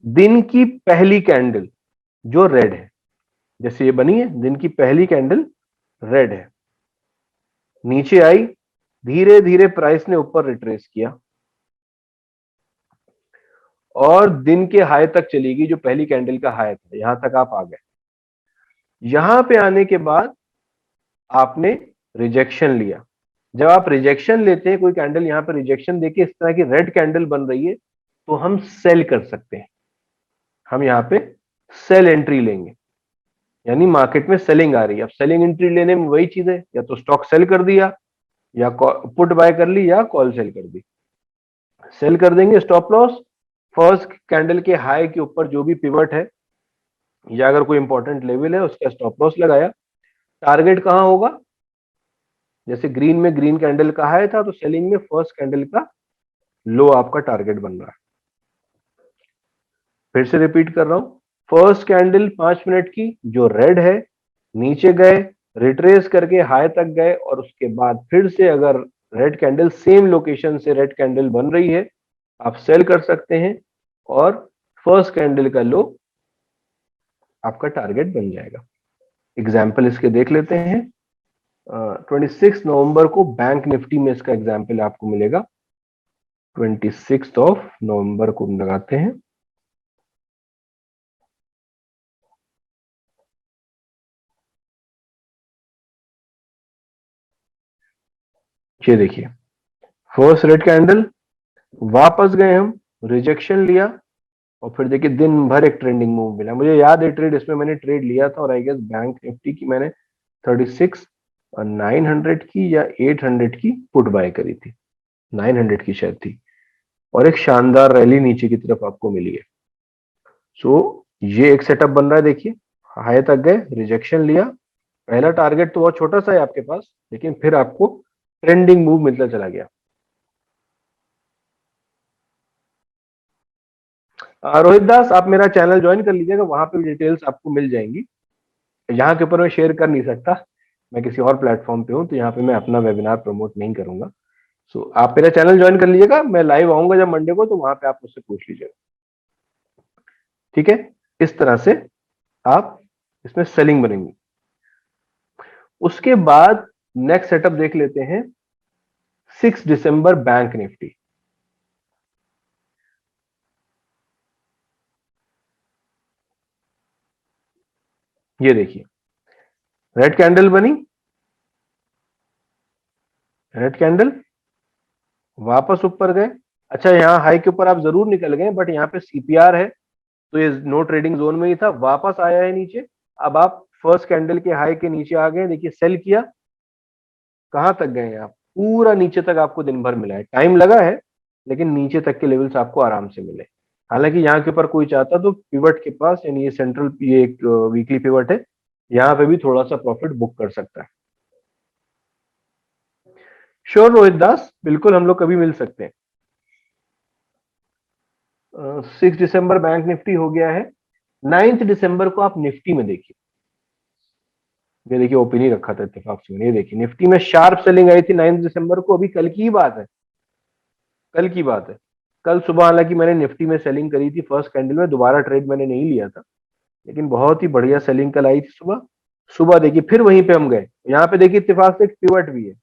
दिन की पहली कैंडल जो रेड है, जैसे ये बनी है, दिन की पहली कैंडल रेड है, नीचे आई, धीरे धीरे प्राइस ने ऊपर रिट्रेस किया, और दिन के हाई तक चलेगी, जो पहली कैंडल का हाई था, यहां तक आप आ गए। यहां पे आने के बाद आपने रिजेक्शन लिया। जब आप रिजेक्शन लेते हैं, कोई कैंडल यहां पर रिजेक्शन देके इस तरह की रेड कैंडल बन रही है, तो हम सेल कर सकते हैं, हम यहाँ पे सेल एंट्री लेंगे, यानी मार्केट में सेलिंग आ रही है। अब सेलिंग एंट्री लेने में वही चीज है, या तो स्टॉक सेल कर दिया, या पुट बाय कर ली, या कॉल सेल कर दी। सेल कर देंगे, स्टॉप लॉस फर्स्ट कैंडल के हाई के ऊपर जो भी पिवट है, या अगर कोई इंपॉर्टेंट लेवल है उसका स्टॉप लॉस लगाया। टारगेट कहां होगा, जैसे ग्रीन में ग्रीन कैंडल का हाई था, तो सेलिंग में फर्स्ट कैंडल का लो आपका टारगेट बन रहा है। फिर से रिपीट कर रहा हूं, फर्स्ट कैंडल 5 मिनट की जो रेड है, नीचे गए, रिट्रेस करके हाई तक गए, और उसके बाद फिर से अगर रेड कैंडल सेम लोकेशन से रेड कैंडल बन रही है, आप सेल कर सकते हैं, और फर्स्ट कैंडल का लो आपका टारगेट बन जाएगा। एग्जाम्पल इसके देख लेते हैं। 26 नवंबर को बैंक निफ्टी में इसका एग्जाम्पल आपको मिलेगा। 26 नवंबर को लगाते हैं, ये देखिए फर्स्ट रेड कैंडल, वापस गए हम, रिजेक्शन लिया, और फिर देखिए दिन भर एक ट्रेंडिंग मूव मिला। मुझे याद है ट्रेड, इसमें मैंने ट्रेड लिया था, और आई गेस बैंक निफ्टी की मैंने 36 900 की या 800 की पुट बाय करी थी, 900 की शायद थी, और एक शानदार रैली नीचे की तरफ आपको मिली है। सो ये एक सेटअप बन रहा है, देखिए हाई तक गए, रिजेक्शन लिया, पहला टारगेट तो बहुत छोटा सा है आपके पास, लेकिन फिर आपको ट्रेंडिंग मूव मिलता चला गया। रोहित दास, आप मेरा चैनल ज्वाइन कर लीजिएगा, वहां पे डिटेल्स आपको मिल जाएंगी। यहाँ के ऊपर मैं शेयर कर नहीं सकता, मैं किसी और प्लेटफॉर्म पे हूँ, तो यहाँ पे मैं अपना वेबिनार प्रमोट नहीं करूंगा। सो आप मेरा चैनल ज्वाइन कर लीजिएगा, मैं लाइव आऊंगा जब मंडे को, तो वहां पे आप मुझसे पूछ लीजिएगा, ठीक है। इस तरह से आप इसमें सेलिंग बनेंगी। उसके बाद नेक्स्ट सेटअप देख लेते हैं 6 दिसंबर बैंक निफ्टी। ये देखिए रेड कैंडल बनी, रेड कैंडल, वापस ऊपर गए। अच्छा यहाँ हाई के ऊपर आप जरूर निकल गए, बट यहाँ पे सीपीआर है तो ये नो ट्रेडिंग जोन में ही था, वापस आया है नीचे। अब आप फर्स्ट कैंडल के हाई के नीचे आ गए, देखिए सेल किया, कहां तक गए आप, पूरा नीचे तक आपको दिन भर मिला है, टाइम लगा है लेकिन नीचे तक के लेवल्स आपको आराम से मिले। हालांकि यहाँ के ऊपर कोई चाहता तो पिवट के पास, यानी ये सेंट्रल, ये एक वीकली पिवट है, यहाँ पे भी थोड़ा सा प्रॉफिट बुक कर सकता है। श्योर रोहित दास, बिल्कुल हम लोग कभी मिल सकते हैं। 6 दिसंबर बैंक निफ्टी हो गया है। 9 दिसंबर को आप निफ्टी में देखिए, ये देखिए ओपन ही रखा था इत्तेफाक से मैंने, ये देखिए निफ्टी में शार्प सेलिंग आई थी 9 दिसंबर को, अभी कल की बात है, कल की बात है। कल सुबह हालांकि मैंने निफ्टी में सेलिंग करी थी फर्स्ट कैंडल में, दोबारा ट्रेड मैंने नहीं लिया था, लेकिन बहुत ही बढ़िया सेलिंग कल आई थी सुबह। सुबह देखिए फिर वहीं पे हम गए, यहाँ पे देखिए इत्तेफाक से एक पिवट भी है,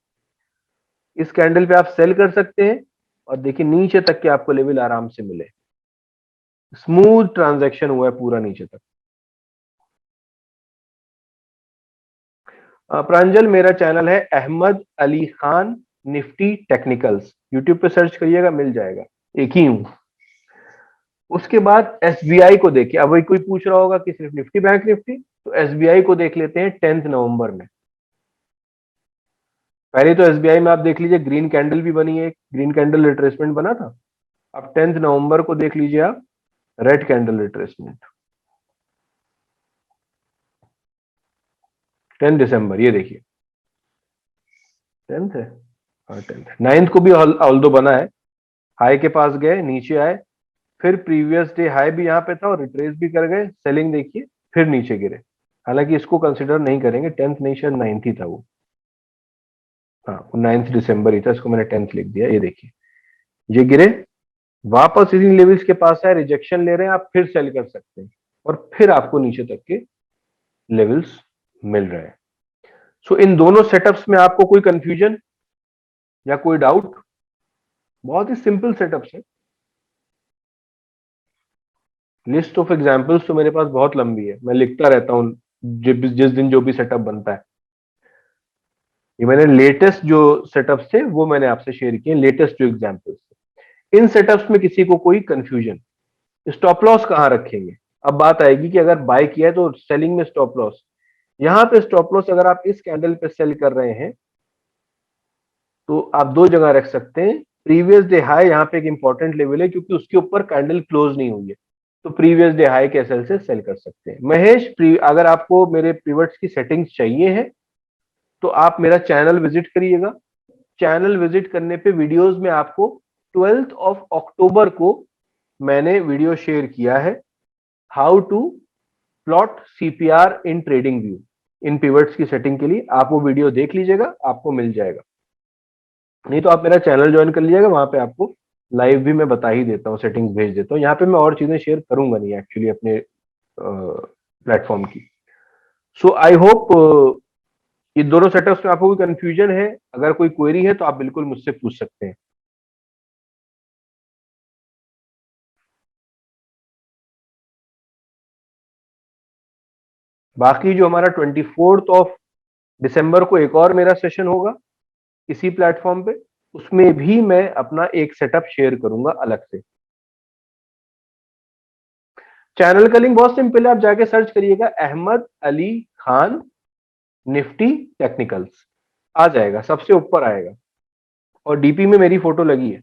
इस कैंडल पे आप सेल कर सकते हैं और देखिए नीचे तक के आपको लेवल आराम से मिले, स्मूथ ट्रांजैक्शन हुआ है पूरा नीचे तक। प्रांजल, मेरा चैनल है Ahmed Ali Khan Nifty technicals, YouTube पे सर्च करिएगा मिल जाएगा, एक ही हूं। उसके बाद एसबीआई को देखिए, अब वही कोई पूछ रहा होगा कि सिर्फ निफ्टी बैंक निफ्टी, तो एसबीआई को देख लेते हैं 10 नवंबर में। पहले तो एसबीआई में आप देख लीजिए ग्रीन कैंडल भी बनी है, ग्रीन कैंडल रिट्रेसमेंट बना था। अब 10 नवंबर को देख लीजिए आप, रेड कैंडल रिट्रेसमेंट। 10 दिसंबर, ये देखिए 10th है, हाँ 10th। 9th को भी ऑल्दो बना है, हाई के पास गए, नीचे आए, फिर प्रीवियस डे हाई भी यहाँ पे था और रिट्रेस भी कर गए, सेलिंग देखिए, फिर नीचे गिरे। हालांकि इसको कंसिडर नहीं करेंगे, 10th नहीं शायद 9th ही था वो, हाँ 9 दिसंबर ही था, इसको मैंने 10th लिख दिया। ये देखिए ये गिरे, वापस इन्हीं लेवल्स के पास है, रिजेक्शन ले रहे हैं, आप फिर सेल कर सकते हैं और फिर आपको नीचे तक के लेवल्स मिल रहे हैं। सो इन दोनों सेटअप्स में आपको कोई कंफ्यूजन या कोई डाउट? बहुत ही सिंपल सेटअप्स है। लिस्ट ऑफ एग्जांपल्स तो मेरे पास बहुत लंबी है, मैं लिखता रहता हूँ जिस दिन जो भी सेटअप बनता है। ये मैंने लेटेस्ट जो सेटअप्स थे वो मैंने आपसे शेयर किए, लेटेस्ट जो एग्जांपल्स थे। इन सेटअप्स में किसी को कोई कंफ्यूजन, स्टॉप लॉस कहाँ रखेंगे? अब बात आएगी कि अगर बाय किया है तो सेलिंग में स्टॉप लॉस, यहां पे स्टॉप लॉस अगर आप इस कैंडल पे सेल कर रहे हैं तो आप दो जगह रख सकते हैं। प्रीवियस डे हाई यहाँ पे एक इंपॉर्टेंट लेवल है क्योंकि उसके ऊपर कैंडल क्लोज नहीं हुई है, तो प्रीवियस डे हाई के एसएल से सेल कर सकते हैं। महेश, अगर आपको मेरे पिवट्स की सेटिंग्स चाहिए है तो आप मेरा चैनल विजिट करिएगा। चैनल विजिट करने पे वीडियोस में आपको 12th ऑफ अक्टूबर को मैंने वीडियो शेयर किया है, how to plot CPR in trading view, in pivots की सेटिंग के लिए। आप वो वीडियो देख लीजिएगा, आपको मिल जाएगा। नहीं तो आप मेरा चैनल ज्वाइन कर लीजिएगा, वहां पे आपको लाइव भी मैं बता ही देता हूँ, सेटिंग्स भेज देता हूँ। यहाँ पे मैं और चीजें शेयर करूंगा नहीं एक्चुअली अपने प्लेटफॉर्म की। सो आई होप ये दोनों सेटअप्स में आपको कोई कंफ्यूजन है, अगर कोई क्वेरी है तो आप बिल्कुल मुझसे पूछ सकते हैं। बाकी जो हमारा 24th ऑफ दिसंबर को एक और मेरा सेशन होगा इसी प्लेटफॉर्म पे, उसमें भी मैं अपना एक सेटअप शेयर करूंगा अलग से। चैनल का लिंक बहुत सिंपल है, आप जाके सर्च करिएगा अहमद अली खान निफ्टी टेक्निकल्स, आ जाएगा, सबसे ऊपर आएगा और डीपी में मेरी फोटो लगी है।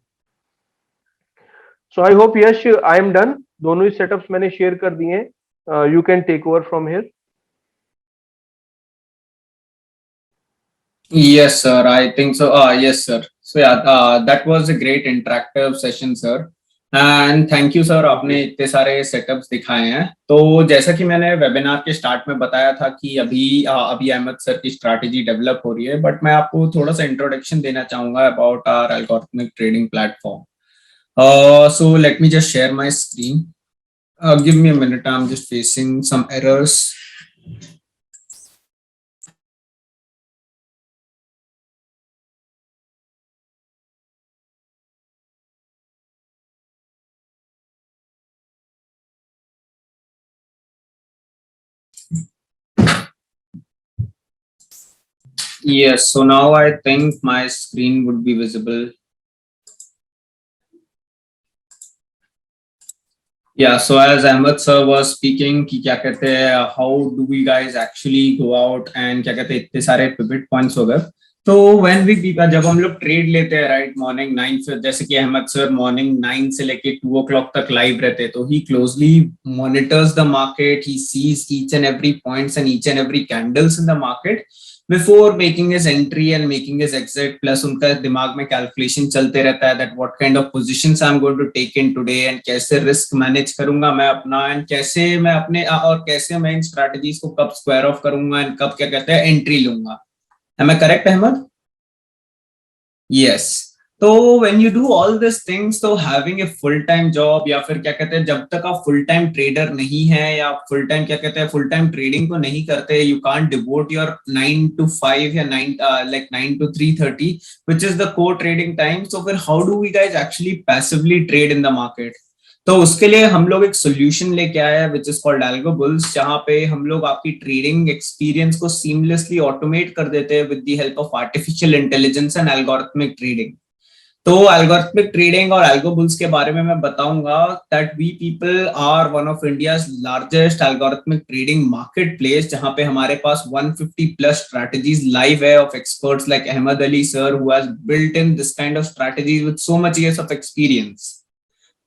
So I hope yes I'm done, दोनों ही सेटअप्स मैंने शेयर कर दिए हैं, you can take over from here.
Yes, sir. I think so. Yes, sir. So yeah, that was a great interactive session, sir. And thank you sir, आपने इतने सारे setups दिखाए हैं। तो जैसा कि मैंने वेबिनार के स्टार्ट में बताया था कि अभी अहमद सर की स्ट्रैटेजी डेवलप हो रही है, बट मैं आपको थोड़ा सा इंट्रोडक्शन देना चाहूंगा about our algorithmic trading platform. So let me just share my screen, give me a minute, I am just facing some errors. Yes, so now I think my screen would be visible. Yeah, so as Ahmed sir was speaking कि क्या कहते हैं how do we guys actually go out and क्या कहते हैं इतने सारे pivot points हो गए. तो when we जब हम लोग ट्रेड लेते हैं राइट मॉर्निंग 9 से, जैसे कि अहमद सर मॉर्निंग 9 से लेके 2 o'clock तक लाइव रहते हैं, तो he closely monitors the market, he sees each and every points and each and every candles in the market before making his entry and making his exit. Plus उनका दिमाग में calculation चलते रहता है that what kind of positions I'm going to take in today and कैसे risk manage करूंगा मैं अपना, एंड कैसे मैं अपने और कैसे मैं इन स्ट्रैटेजीज को कब स्क्वायर ऑफ करूंगा एंड कब क्या कहते हैं एंट्री लूंगा. Am I correct, Ahmed? Yes. तो when you do all these things, तो having a full time job या फिर क्या कहते हैं जब तक आप full time trader नहीं है या full time क्या कहते हैं full time trading को नहीं करते, you can't devote your 9 to 5 या 9 like 9 to 3:30 which is the core trading time. So फिर how do we guys actually passively trade in the market? तो उसके लिए हम लोग एक सोल्यूशन लेके आए हैं विच इज कॉल्ड एल्गोबुल्स, जहां पे हम लोग आपकी ट्रेडिंग एक्सपीरियंस को सीमलेसली ऑटोमेट कर देते हैं with the help of artificial intelligence and algorithmic trading. तो एल्गोरिथमिक ट्रेडिंग और एल्गोबुल्स के बारे में मैं बताऊंगा that we people are one of India's largest algorithmic trading market place, जहां पे हमारे पास 150 प्लस स्ट्रैटेजीज लाइव है of experts like Ahmed Ali sir who has built in this kind of strategies with so much years of experience.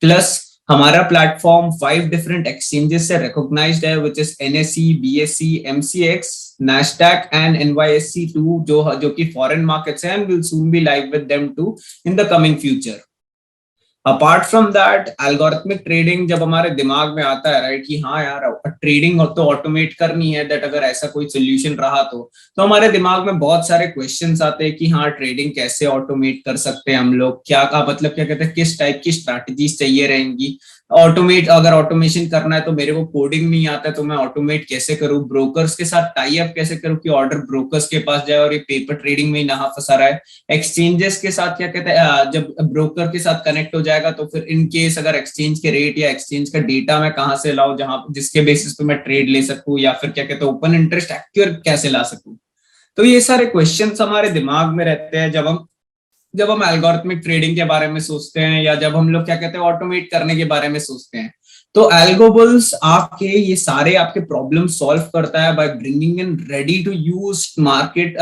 Plus हमारा platform 5 different exchanges से recognised है which is NSE, BSE, MCX, NASDAQ and NYSE2 जो कि foreign markets हैं and will soon be live with them too in the coming future. Apart from that algorithmic trading जब हमारे दिमाग में आता है राइट कि हाँ यार ट्रेडिंग तो ऑटोमेट करनी है, दैट अगर ऐसा कोई सोल्यूशन रहा तो हमारे दिमाग में बहुत सारे क्वेश्चंस आते हैं कि हाँ ट्रेडिंग कैसे ऑटोमेट कर सकते हैं हम लोग, क्या का मतलब क्या कहते हैं किस टाइप की स्ट्रैटेजीज चाहिए रहेंगी. ऑटोमेट अगर ऑटोमेशन करना है तो मेरे को कोडिंग नहीं आता है तो मैं ऑटोमेट कैसे करूं, ब्रोकर्स के साथ टाई अप कैसे करूं कि ऑर्डर ब्रोकर्स के पास जाए और ये पेपर ट्रेडिंग में ही नहा फंसा रहा है. एक्सचेंजेस के साथ क्या कहते हैं जब ब्रोकर के साथ कनेक्ट हो जाएगा तो फिर इन केस अगर एक्सचेंज के रेट या एक्सचेंज का डेटा मैं कहां से लाऊं जहां जिसके बेसिस पे मैं ट्रेड ले सकूं, या फिर क्या कहते हैं ओपन इंटरेस्ट एक्टिव कैसे ला सकूं. तो ये सारे क्वेश्चंस हमारे दिमाग में रहते हैं जब हम एल्गोरिथमिक ट्रेडिंग के बारे में सोचते हैं या जब हम लोग क्या कहते हैं ऑटोमेट करने के बारे में सोचते हैं. तो एल्गोबुल्स आपके ये सारे आपके प्रॉब्लम सॉल्व करता है by bringing in ready to use market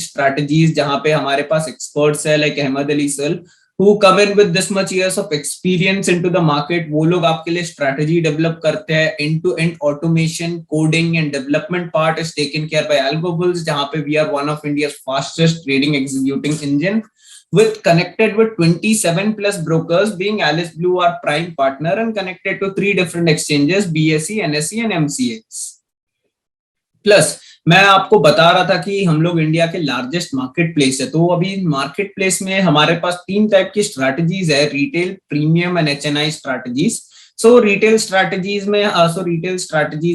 strategies, जहां पे हमारे पास एक्सपर्ट्स है like Ahmed Ali sir who come in with this much years of experience into the market. वो लोग आपके लिए strategy develop करते हैं, end to end automation, coding and development part is taken care by Algobulls, जहां पे we are one of India's fastest trading executing engine with connected with 27 plus brokers, being Alice Blue our prime partner and connected to 3 different exchanges BSE, NSE and MCX. Plus मैं आपको बता रहा था कि हम लोग इंडिया के largest market place है, तो अभी मार्केट प्लेस में हमारे पास 3 टाइप की स्ट्रैटेजीज है, retail, premium and HNI strategies. So retail strategies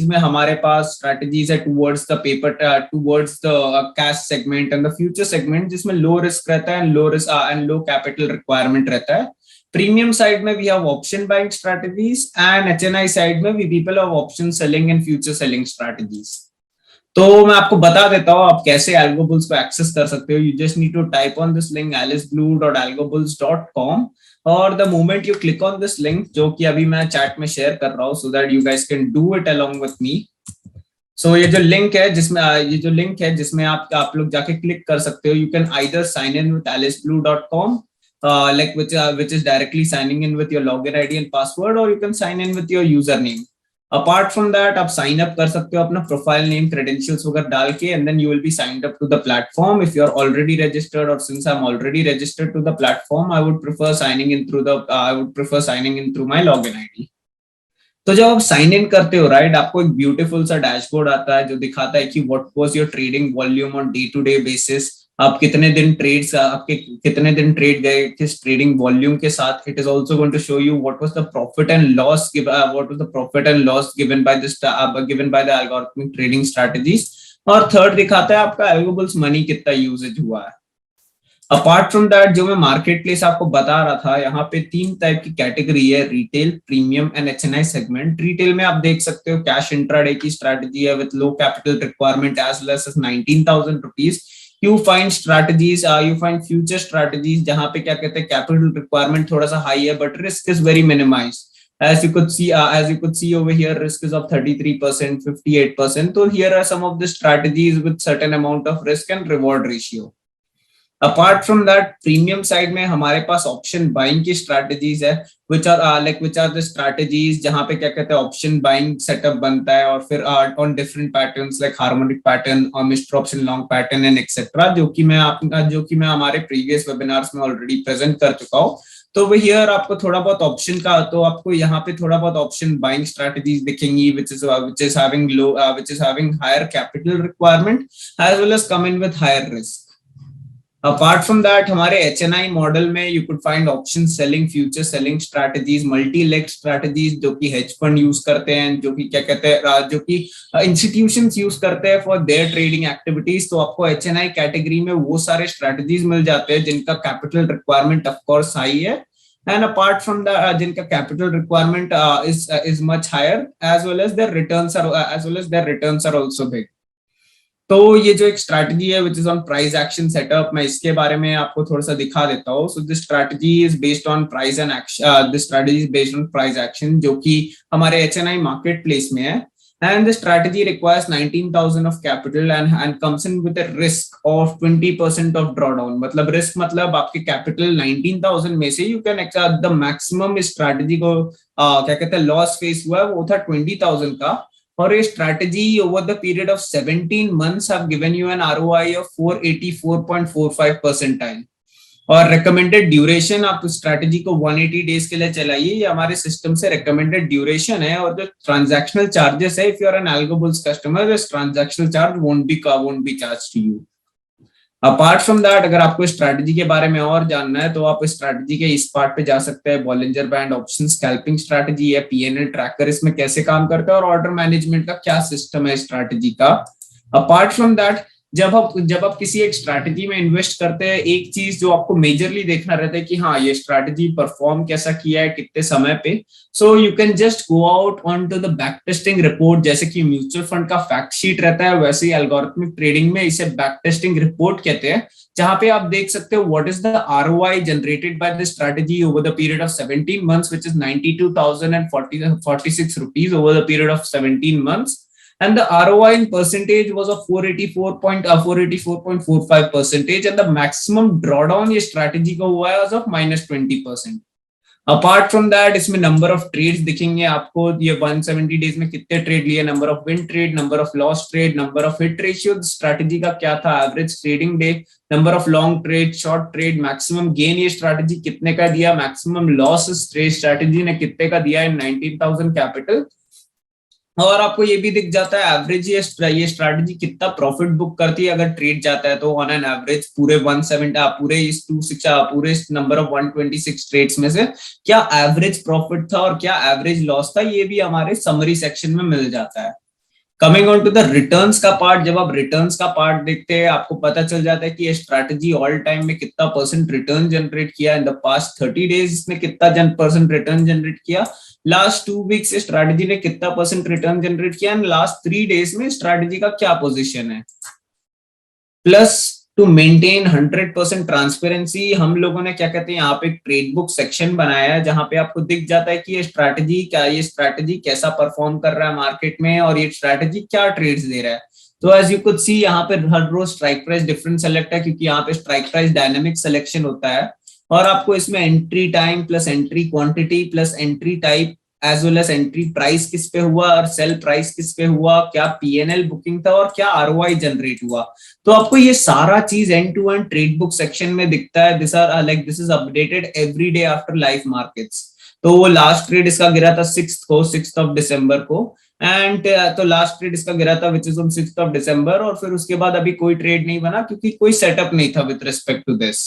में हमारे पास स्ट्रैटेजीज है towards the paper, towards the cash segment and the future segment, जिसमें लो रिस्क रहता है एंड लो कैपिटल रिक्वायरमेंट रहता है. प्रीमियम साइड में we have option buying strategies and HNI side में we people have option selling and future selling strategies. तो मैं आपको बता देता हूँ आप कैसे एल्गोबुल्स को एक्सेस कर सकते हो. You just need to type on this link aliceblue.algobulls.com और the moment you click on this link, जो कि अभी मैं चैट में शेयर कर रहा हूँ so that you guys can do it along with me. So ये जो लिंक है जिसमें आप लोग जाके क्लिक कर सकते हो. You can either sign in with aliceblue.com like which is directly signing in with your login ID and password, or you can sign in with your username. Apart from that आप sign up कर सकते हो अपना profile name credentials वगैरह डाल के, and then you will be signed up to the platform if you are already registered. और since I'm already registered to the platform I would prefer signing in through my login ID. तो जब आप sign in करते हो right, आपको एक beautiful सा dashboard आता है जो दिखाता है कि what was your trading volume on day to day basis, आप कितने दिन ट्रेड्स आपके कितने दिन ट्रेड गए किस ट्रेडिंग वॉल्यूम के साथ. It is also going to show you what was the profit and loss what was the profit and loss given by the algorithmic trading strategies. और थर्ड दिखाता है आपका एल्गोबुल्स मनी कितना यूजेज हुआ है. अपार्ट फ्रॉम दैट जो मैं market place आपको बता रहा था, यहाँ पे 3 टाइप की कैटेगरी है, retail, premium and HNI segment. Retail में आप देख सकते हो कैश इंट्राडे की स्ट्रैटेजी है with low capital requirement as less as 19,000 rupees. You find strategies, you find future strategies जहां पे क्या कहते हैं कैपिटल रिक्वायरमेंट थोड़ा सा हाई है but risk is very minimised. As you could see over here, risk is of 33%, 58%. So here are some of the strategies with certain amount of risk and reward ratio. Apart from that premium side में हमारे पास option buying की strategies है which are the strategies जहां पे क्या कहते हैं option buying setup बनता है और फिर on different patterns like harmonic pattern और mister option long pattern and etcetera, जो कि मैं हमारे प्रीवियस वेबिनार्स में ऑलरेडी प्रेजेंट कर चुका हूँ. तो वो हियर आपको थोड़ा बहुत ऑप्शन का, तो आपको यहाँ पे थोड़ा बहुत ऑप्शन बाइंग स्ट्रैटेजीज दिखेंगी which is having higher capital requirement as well as come in with higher risk. Apart from that हमारे एचएनआई मॉडल में you could find option selling, future selling strategies, multi leg strategies जो कि hedge fund use करते हैं, जो कि क्या कहते हैं जो कि इंस्टीट्यूशंस यूज करते हैं फॉर देयर ट्रेडिंग एक्टिविटीज. तो आपको एचएनआई कैटेगरी में वो सारे स्ट्रैटेजीज मिल जाते हैं जिनका capital requirement of course high है एंड अपार्ट फ्रॉम द जिनका capital requirement is much higher as well as their returns are also big. तो ये जो एक स्ट्रैटेजी है which is on price action setup, मैं इसके बारे में आपको थोड़ा सा दिखा देता हूँ. So this strategy is based on price and action, this strategy is based on price action जो कि हमारे एचएनआई मार्केट प्लेस में है. And the strategy requires 19,000 of capital and comes in with a risk of 20% of drawdown. मतलब risk मतलब आपके capital 19,000 में से you can the maximum strategy को क्या कहते हैं लॉस फेस हुआ है वो था 20,000 का. और ये strategy over the period of 17 months have given you an ROI of 484.45 percentile. और रिकमेंडेड ड्यूरेशन आप स्ट्रैटेजी को 180 डेज के लिए चलाइए, ये हमारे सिस्टम से रिकमेंडेड ड्यूरेशन है. और जो ट्रांजैक्शनल चार्जेस है, if you are an AlgoBulls customer, this transactional charge won't be charge to you. Apart from that अगर आपको स्ट्रैटेजी के बारे में और जानना है तो आप स्ट्रैटेजी के इस पार्ट पे जा सकते हैं. Bollinger band option scalping strategy है, पीएनएल ट्रैकर इसमें कैसे काम करता है और ऑर्डर मैनेजमेंट का क्या सिस्टम है स्ट्रैटेजी का. अपार्ट फ्रॉम दैट जब आप किसी एक स्ट्रैटेजी में इन्वेस्ट करते हैं, एक चीज जो आपको मेजरली देखना रहता है कि हाँ ये स्ट्रैटेजी परफॉर्म कैसा किया है कितने समय पे. So you can just go out on to the back testing report. जैसे कि म्यूचुअल फंड का फैक्ट शीट रहता है, वैसे ही एल्गोरिथमिक ट्रेडिंग में इसे बैक टेस्टिंग रिपोर्ट कहते हैं, जहां पे आप देख सकते हो what is the ROI generated by the strategy over the period of 17 months which is 92,046 rupees over the period of 17 months. And the ROI in percentage was of 484.45%, and the maximum drawdown ये strategy का हुआ है was of -20%. Apart from that इसमें number of trades दिखेंगे आपको, ये 170 days में कितने ट्रेड लिए, number of win trade, number of loss trade, number of hit ratio strategy का क्या था, average trading day, number of long trade, short trade, maximum gain ये स्ट्रैटेजी कितने का दिया, मैक्सिमम लॉस स्ट्रैटेजी ने कितने का दिया इन 19,000 कैपिटल. और आपको ये भी दिख जाता है एवरेज ये स्ट्रैटेजी कितना प्रॉफिट बुक करती है अगर ट्रेड जाता है. तो ऑन एन एवरेज पूरे 170 पूरे इस नंबर ऑफ 126 ट्रेड्स में से क्या एवरेज प्रॉफिट था और क्या एवरेज लॉस था, ये भी हमारे समरी सेक्शन में मिल जाता है. Coming on to the returns का पार्ट, जब आप रिटर्न्स का पार्ट देखते हैं आपको पता चल जाता है कि ये स्ट्रैटेजी ऑल टाइम में कितना % रिटर्न जनरेट किया, इन द पास्ट 30 डेज इसने कितना % रिटर्न जनरेट किया, लास्ट 2 वीक्स से स्ट्रैटेजी ने कितना % रिटर्न जनरेट किया, एंड लास्ट 3 डेज में स्ट्रैटेजी का क्या पोजीशन है. प्लस टू मेंटेन 100% ट्रांसपेरेंसी हम लोगों ने क्या कहते हैं यहाँ पे एक ट्रेड बुक सेक्शन बनाया है जहां पे आपको दिख जाता है कि ये स्ट्रैटेजी कैसा परफॉर्म कर रहा है मार्केट में और ये स्ट्रैटेजी क्या ट्रेड्स दे रहा है. तो एज यू कुड सी यहाँ पे हर रोज स्ट्राइक प्राइस डिफरेंट सेलेक्ट है क्योंकि यहाँ पे स्ट्राइक प्राइस डायनामिक सिलेक्शन होता है. और आपको इसमें entry time plus entry quantity plus entry type as well as entry price किस पे हुआ और सेल प्राइस किस पे हुआ, क्या पीएनएल बुकिंग था और क्या ROI जनरेट हुआ. तो आपको ये सारा चीज end to end trade book section में दिखता है. This is updated every day after live markets. तो वो लास्ट ट्रेड इसका गिरा था 6th ऑफ दिसंबर को, एंड तो लास्ट ट्रेड इसका गिरा था which is on 6th of December, और फिर उसके बाद अभी कोई ट्रेड नहीं बना क्योंकि कोई सेटअप नहीं था with respect to this.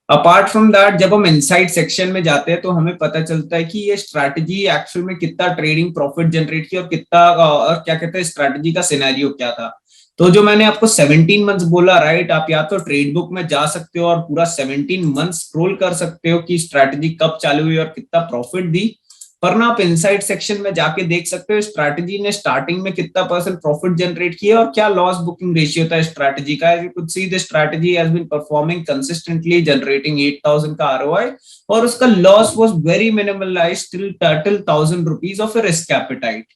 Apart from that, जब हम इनसाइड सेक्शन में जाते हैं तो हमें पता चलता है कि ये स्ट्रैटेजी एक्चुअल में कितना ट्रेडिंग प्रॉफिट जनरेट किया और कितना और क्या कहते हैं स्ट्रैटेजी का सिनेरियो क्या था। तो जो मैंने आपको 17 मंथ्स बोला, राइट, आप या तो ट्रेड बुक में जा सकते हो और पूरा 17 मंथ्स स्क्रॉल कर सकते हो कि स्ट्रैटेजी कब चालू हुई और कितना प्रॉफिट दी, पर ना आप इनसाइड सेक्शन में जाके देख सकते हो स्ट्रैटेजी ने स्टार्टिंग में कितना परसेंट प्रॉफिट जनरेट किया और क्या लॉस बुकिंग रेशियो था स्ट्रैटेजी का। As you could see the strategy has been performing consistently generating 8000 का आरओआई, और उसका loss was very minimalized till 1000 rupees of risk कैपिटाइट।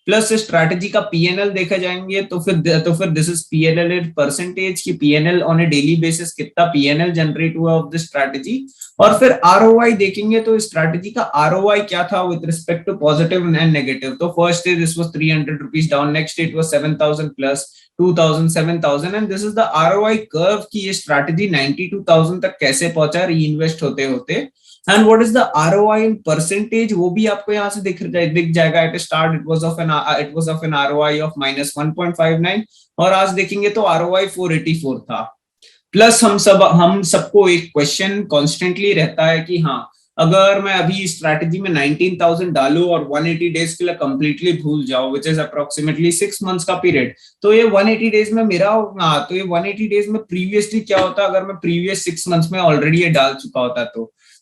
प्लस स्ट्रैटेजी का पीएनएल देखा जाएंगे तो फिर this is PNL in percentage की PNL on a daily basis कितना पीएनएल जनरेट हुआ ऑफ द स्ट्रैटेजी, और फिर आरओआई देखेंगे तो स्ट्रैटेजी का आरओआई क्या था with respect to positive and negative. तो first day this was 300 rupees down, next day it was 7000 plus 2000 7000, and this is the ROI curve की ये स्ट्रैटेजी 92000 तक कैसे पहुंचा री इन्वेस्ट होते होते। And what is the ROI in percentage, वो भी आपको यहाँ से दिख जाएगा। At start it was of an ROI of -1.59, और आज देखेंगे तो आरओआई 484 था। प्लस हम सबको एक क्वेश्चन कॉन्स्टेंटली रहता है कि हाँ, अगर मैं अभी स्ट्रैटेजी में 19,000 डालू और 180 डेज के लिए कंप्लीटली भूल जाओ, विच इज अप्रोक्सीमेटली 6 मंथ्स का पीरियड, तो ये 180 डेज में मेरा तो ये 180 डेज में प्रीवियसली क्या होता अगर मैं प्रीवियस 6 मंथ्स में ऑलरेडी ये डाल चुका होता।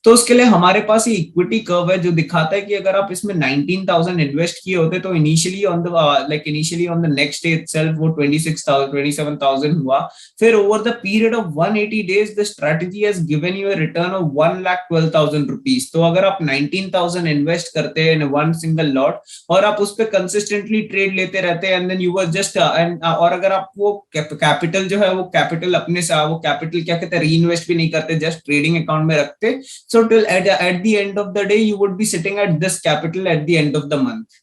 तो उसके लिए हमारे पास ये इक्विटी कर्व है जो दिखाता है कि अगर आप इसमें 19,000 इन्वेस्ट किए होते तो initially on the next day itself वो 26,000 27,000 हुआ। फिर over the period of 180 days the strategy has given you a return of 1,12,000 rupees. तो अगर आप 19,000 इन्वेस्ट करते हैं इन वन सिंगल लॉट और आप उस पर कंसिस्टेंटली ट्रेड लेते रहते हैं, and then you were just और अगर आप वो कैपिटल जो है वो कैपिटल अपने से वो कैपिटल क्या कहते हैं री इन्वेस्ट भी नहीं करते, जस्ट ट्रेडिंग अकाउंट में रखते, so till at the end of the day you would be sitting at this capital at the end of the month।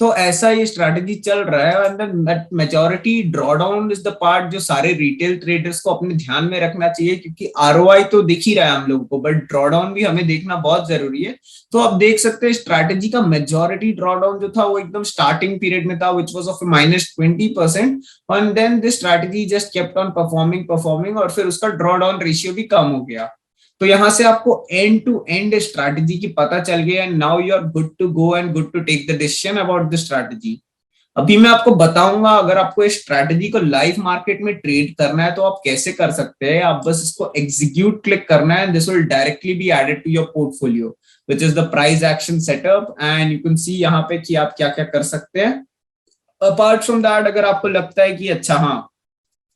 तो ऐसा ये स्ट्रैटेजी चल रहा है। And the majority drawdown is the part जो सारे रिटेल ट्रेडर्स को अपने ध्यान में रखना चाहिए, क्योंकि आरओआई तो दिख ही रहा है हम लोगों को, बट ड्रॉडाउन भी हमें देखना बहुत जरूरी है। तो आप देख सकते हैं स्ट्रैटेजी का मेजॉरिटी ड्रॉडाउन जो था वो एकदम स्टार्टिंग पीरियड में था, which was of -20%, and then this strategy just kept on performing और फिर उसका ड्रॉडाउन रेशियो भी कम हो गया। तो यहां से आपको एंड टू एंड स्ट्रैटेजी की पता चल गया, and now you are good to go and good to take the decision about the strategy. अभी मैं आपको बताऊंगा अगर आपको इस स्ट्रैटेजी को लाइव मार्केट में ट्रेड करना है तो आप कैसे कर सकते हैं। आप बस इसको एग्जीक्यूट क्लिक करना है, this will directly be added to your portfolio which is the price action setup, and you can see यहाँ पे कि आप क्या क्या कर सकते हैं। अपार्ट फ्रॉम दैट, अगर आपको लगता है कि अच्छा हाँ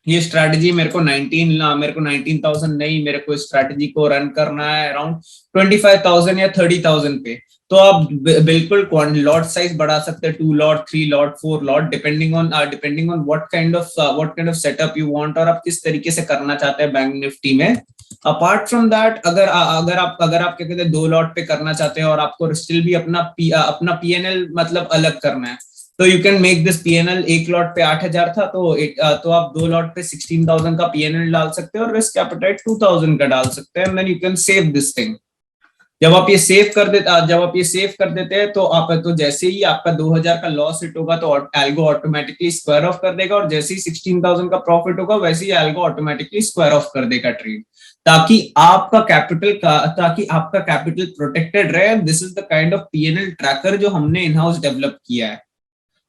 ये स्ट्रैटेजी मेरे को 19,000 नहीं, मेरे को स्ट्रैटेजी को रन करना है अराउंड 25,000 या 30,000 पे, तो आप बिल्कुल लॉट साइज बढ़ा सकते हैं, 2 lot 3 lot 4 lot depending on what kind of setup you want और आप किस तरीके से करना चाहते हैं बैंक निफ्टी में। अपार्ट फ्रॉम दैट, अगर आप क्या कहते हैं 2 लॉट पे करना चाहते हैं और आपको स्टिल भी अपना पीएनएल मतलब अलग करना है, तो you can make this PNL. एक लॉट पे 8,000 था तो आप 2 लॉट पे 16,000 का पीएनएल डाल सकते हैं और रिस्क कैपिटाइट 2,000 का डाल सकते हैं, and then you can save this thing. जब आप ये सेव कर देते हैं तो जैसे ही आपका 2,000 का लॉस हिट होगा तो एल्गो ऑटोमेटिकली स्क्वायर ऑफ कर देगा, और जैसे ही 16,000 का प्रॉफिट होगा वैसे ही एल्गो ऑटोमेटिकली स्क्वायर ऑफ कर देगा ट्रेड, ताकि आपका कैपिटल प्रोटेक्टेड रहे। This is the kind of PNL tracker जो हमने इन हाउस डेवलप किया है।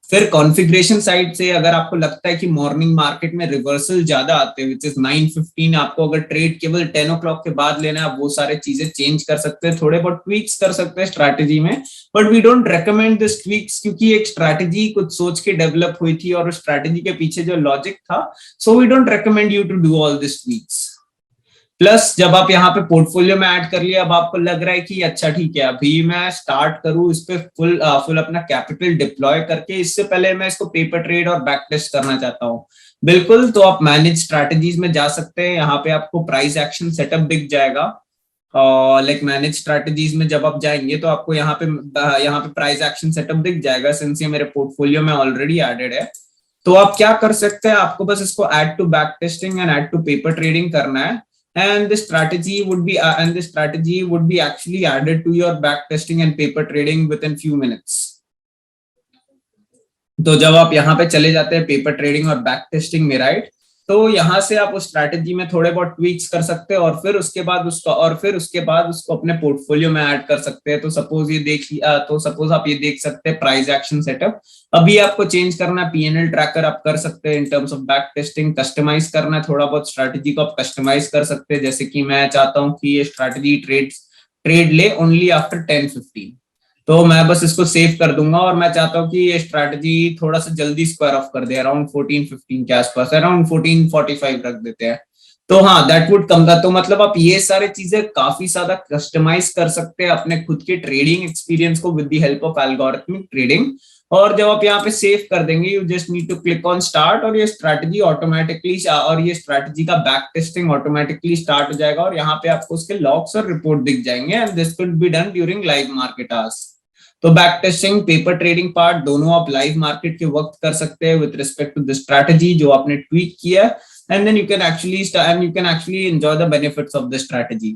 फिर कॉन्फ़िगरेशन साइड से अगर आपको लगता है कि मॉर्निंग मार्केट में रिवर्सल ज्यादा आते हैं, विच इज 9:15, आपको अगर ट्रेड केवल 10 o'clock के बाद लेना है, आप वो सारे चीजें चेंज कर सकते हैं, थोड़े बहुत ट्वीक्स कर सकते हैं स्ट्रैटेजी में, but we don't recommend this tweaks, क्योंकि एक स्ट्रैटेजी कुछ सोच के डेवलप हुई थी और स्ट्रैटेजी के पीछे जो लॉजिक था, so we don't recommend you to do all this tweaks. Plus जब आप यहाँ पे पोर्टफोलियो में ऐड कर लिया, अब आपको लग रहा है कि अच्छा ठीक है अभी मैं स्टार्ट करूँ इस पे फुल अपना कैपिटल डिप्लॉय करके, इससे पहले मैं इसको पेपर ट्रेड और बैक टेस्ट करना चाहता हूँ, बिल्कुल, तो आप मैनेज स्ट्रैटेजीज में जा सकते हैं। यहाँ पे आपको प्राइस एक्शन सेटअप दिख जाएगा, लाइक मैनेज स्ट्रैटेजीज में जब आप जाएंगे तो आपको यहाँ पे प्राइस एक्शन सेटअप दिख जाएगा, सिंस ये मेरे पोर्टफोलियो में ऑलरेडी एडेड है। तो आप क्या कर सकते हैं, आपको बस इसको add to back testing and add to paper trading करना है, and this strategy would be actually added to your back testing and paper trading within few minutes। तो जब आप यहाँ पे चले जाते हैं पेपर ट्रेडिंग और बैक टेस्टिंग में, राइट, तो यहाँ से आप उस स्ट्रैटेजी में थोड़े बहुत ट्वीक्स कर सकते हैं और फिर उसके बाद उसको अपने पोर्टफोलियो में ऐड कर सकते हैं। तो सपोज आप ये देख सकते हैं प्राइस एक्शन सेटअप। अभी आपको चेंज करना है पीएनएल ट्रैकर, आप कर सकते हैं in terms of back testing. Customise करना है थोड़ा बहुत स्ट्रैटेजी को, आप कस्टमाइज कर सकते हैं। जैसे कि मैं चाहता हूँ कि ये स्ट्रैटेजी ट्रेड ले ओनली आफ्टर 10:15, तो मैं बस इसको सेव कर दूंगा और मैं चाहता हूँ कि ये स्ट्रैटेजी थोड़ा सा जल्दी स्क्वायर ऑफ कर दे, अराउंड 14:15 के आसपास, अराउंड 14:45 रख देते हैं। तो हाँ, दैट वुड कम द, तो मतलब आप ये सारे चीजें काफी ज्यादा कस्टमाइज कर सकते हैं अपने खुद के ट्रेडिंग एक्सपीरियंस को with the help of algorithmic trading. और जब आप यहाँ पे सेव कर देंगे, you just need to click on start, और ये स्ट्रैटेजी का बैक टेस्टिंग ऑटोमेटिकली स्टार्ट हो जाएगा और यहाँ पे आपको उसके लॉग्स और रिपोर्ट दिख जाएंगे। And this could be done during live market hours. तो back testing, paper trading part दोनों आप लाइव मार्केट के वक्त कर सकते हैं with respect to the strategy जो आपने ट्वीक किया, and then you can actually enjoy the benefits of the strategy.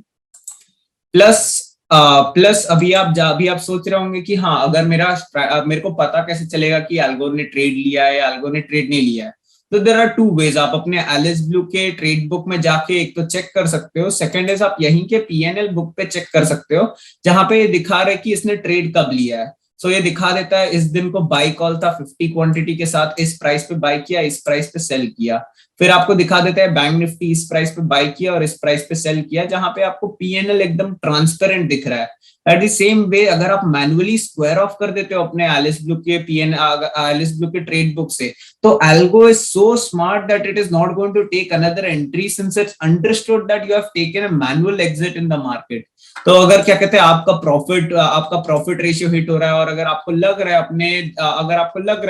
Plus अभी आप सोच रहे होंगे कि हाँ, अगर मेरे को पता कैसे चलेगा कि एल्गो ने ट्रेड लिया है या एल्गो ने ट्रेड नहीं लिया है। तो देर आर टू वेज। आप अपने एलिस ब्लू के ट्रेड बुक में जाके एक तो चेक कर सकते हो, सेकंड इज आप यहीं के पीएनएल बुक पे चेक कर सकते हो, जहां पे ये दिखा रहा है कि इसने ट्रेड कब लिया है। सो ये दिखा देता है इस दिन को बाई कॉल था 50 क्वांटिटी के साथ, इस प्राइस पे बाई किया, इस प्राइस पे सेल किया। फिर आपको दिखा देता है बैंक निफ्टी इस प्राइस पे बाई किया और इस प्राइस पे सेल किया, जहां पे आपको पीएनएल एकदम ट्रांसपेरेंट दिख रहा है। एट द सेम वे, अगर आप मैनुअली स्क्वायर ऑफ कर देते हो अपने एलिस ब्लू के ट्रेड बुक से, तो algo is so smart that it is not going to take another entry since it's understood that you have taken a manual exit in the market. तो अगर क्या कहते हैं आपका प्रॉफिट रेशियो हिट हो रहा है और अगर आपको लग रहा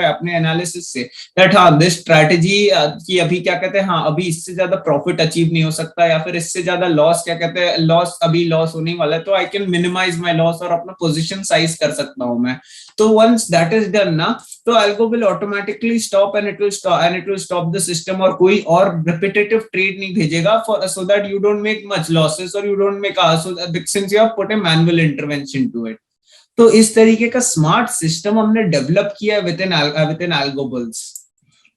है अपने एनालिसिस से दैट हाँ, दिस स्ट्रैटेजी की अभी क्या कहते हैं, हाँ अभी इससे ज्यादा प्रॉफिट अचीव नहीं हो सकता, या फिर इससे ज्यादा लॉस क्या कहते हैं लॉस होने वाला है, तो I can minimise my loss और अपना पोजिशन साइज कर सकता हूँ मैं। तो वंस दैट इज डन ना, तो algo will automatically stop and it will stop the system, और कोई और repetitive trade नहीं भेजेगा so that you don't make much losses or you don't make since you have put a manual intervention to it. तो इस तरीके का smart system हमने डेवलप किया है विद इन एल्गोबल्स।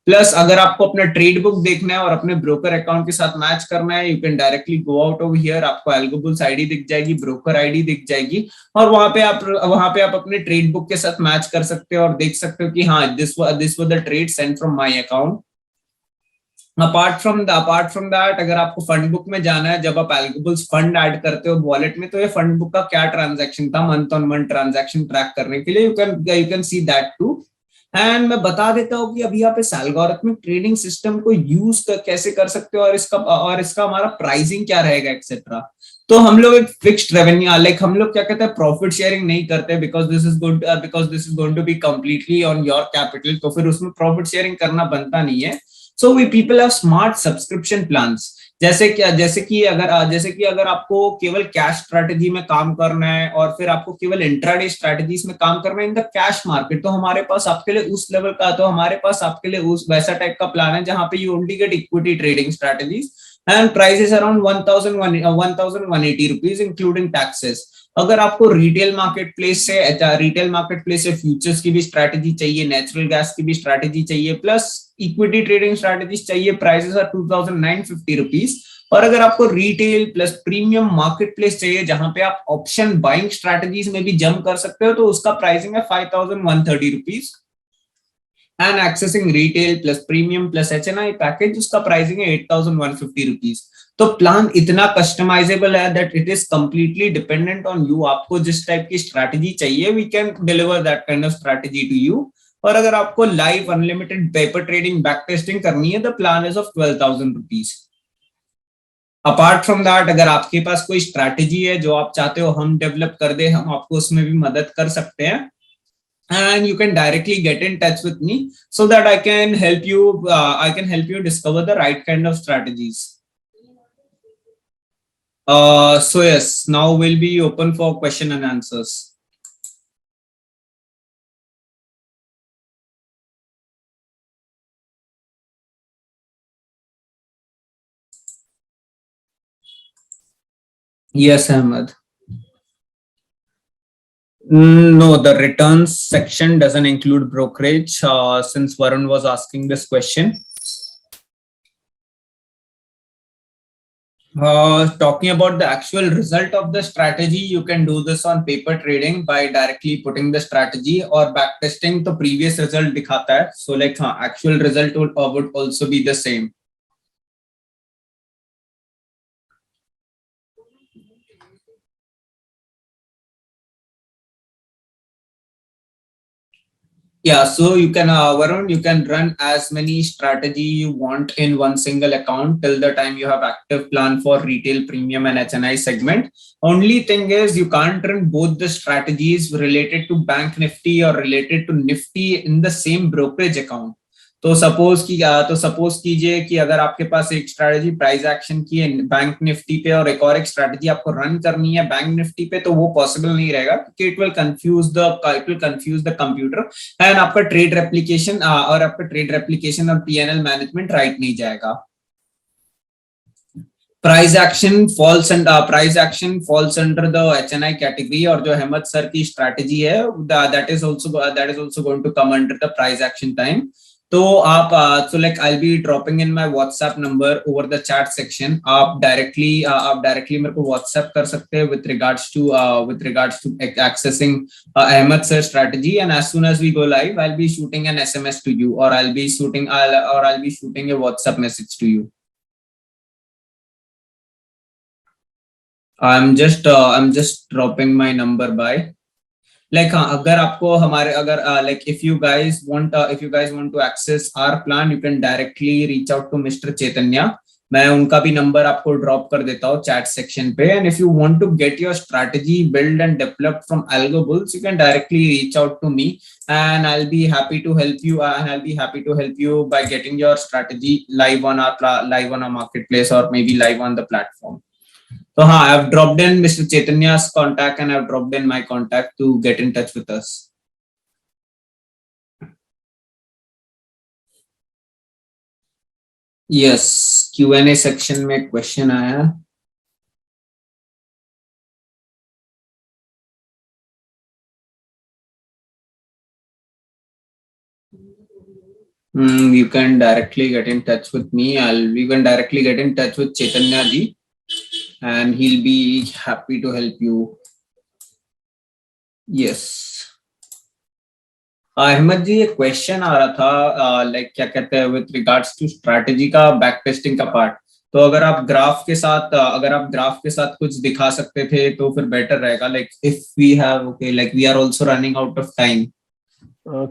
प्लस अगर आपको अपना ट्रेड बुक देखना है और अपने ब्रोकर अकाउंट के साथ मैच करना है, you can directly go out over here. आपको एल्गोबुल्स आईडी दिख जाएगी, ब्रोकर आईडी दिख जाएगी, और वहां पे आप अपने ट्रेड बुक के साथ मैच कर सकते हो और देख सकते हो कि हाँ, this was the trade Saint from my account. Apart from that, अगर आपको फंड बुक में जाना है, जब आप एल्गोबुल्स फंड ऐड करते हो वॉलेट में, तो ये फंड बुक का क्या ट्रांजैक्शन था month on month transaction track करने के लिए, you can see that too. And मैं बता देता हूँ कि अभी आप इस एल्गोरिथमिक ट्रेडिंग सिस्टम को कैसे कर सकते हो, और इसका हमारा प्राइसिंग क्या रहेगा एक्सेट्रा। तो हम लोग एक फिक्स्ड रेवेन्यू, लाइक हम लोग क्या कहते हैं, प्रॉफिट शेयरिंग नहीं करते, because this is going to be completely on your capital, तो फिर उसमें प्रॉफिट शेयरिंग करना बनता नहीं है। So we people have smart subscription plans. जैसे कि अगर आपको केवल कैश स्ट्रैटेजी में काम करना है और फिर आपको केवल इंट्राडे स्ट्रैटेजीज में काम करना है इन द कैश मार्केट, तो हमारे पास आपके लिए उस लेवल का तो हमारे पास आपके लिए उस वैसा टाइप का प्लान है जहां पे you only get equity trading strategies and price around 1180 rupees including taxes. अगर आपको रिटेल मार्केट प्लेस से फ्यूचर्स की भी स्ट्रैटेजी चाहिए, नेचुरल गैस की भी स्ट्रैटेजी चाहिए, प्लस इक्विटी ट्रेडिंग स्ट्रैटेजीज चाहिए, प्राइसेस आर 2950 रुपीज। और अगर आपको retail plus premium market place चाहिए जहां पे आप ऑप्शन बाइंग स्ट्रैटेजीज में भी जंप कर सकते हो, तो उसका प्राइसिंग है 5130 rupees. And accessing retail plus premium plus HNI package, उसका प्राइसिंग है 8150 रुपीज। तो प्लान इतना कस्टमाइजेबल है that it is completely dependent on you. आपको जिस टाइप की स्ट्रैटेजी चाहिए, we can deliver that kind of strategy to you. और अगर आपको live unlimited paper trading back testing करनी है, the plan is of 12,000 rupees. Apart from that, अगर आपके पास कोई स्ट्रैटेजी है जो आप चाहते हो हम डेवलप कर दे, हम आपको उसमें भी मदद कर सकते हैं। And you can directly get in touch with me so that I can help you discover the right kind of strategies. So yes, now we'll be open for question and answers. Yes, Ahmed. No, the returns section doesn't include brokerage, since Varun was asking this question. Talking about the actual result of the strategy, you can do this on paper trading by directly putting the strategy or backtesting the previous result dikhata hai. So like actual result would also be the same. Yeah, so you can, Varun, you can run as many strategy you want in one single account till the time you have active plan for retail, premium and HNI segment. Only thing is you can't run both the strategies related to Bank Nifty or related to Nifty in the same brokerage account. तो suppose कीजिए कि अगर आपके पास एक strategy price action की है bank Nifty पे और एक और एक स्ट्रैटेजी आपको रन करनी है बैंक निफ्टी पे, तो वो पॉसिबल नहीं रहेगा क्योंकि it will confuse the computer and आपका ट्रेड रेप्लिकेशन और पीएनएल मैनेजमेंट राइट नहीं जाएगा. Price action falls under the HNI category, और जो अहमद सर की स्ट्रैटेजी है that is also going to come under the price action time. तो आप so like I'll be dropping in my WhatsApp number over the chat section. आप directly मेरे को WhatsApp कर सकते हैं with regards to accessing Ahmed sir strategy, and as soon as we go live I'll be shooting an SMS to you, or I'll be shooting a WhatsApp message to you. I'm just dropping my number by. Like अगर आपको हमारे like if you guys want to access our plan, you can directly reach out to Mr. Chaitanya. मैं उनका भी number आपको drop कर देता हूँ चैट सेक्शन पे. And if you want to get your strategy build and develop from AlgoBulls, you can directly reach out to me and I'll be happy to help you by getting your strategy live on our marketplace or maybe live on the platform. So I've dropped in Mr. Chaitanya's contact and I've dropped in my contact to get in touch with us. Yes, Q&A section में question आया. You can directly get in touch with me. You can directly get in touch with Chaitanya ji, and he'll be happy to help you. Yes. Ahmed ji, एक question आ रहा था like क्या कहते हैं with regards to strategy का back testing का part. तो अगर आप ग्राफ के साथ कुछ दिखा सकते थे तो फिर बेटर रहेगा. Like if we have like we are also running out of time.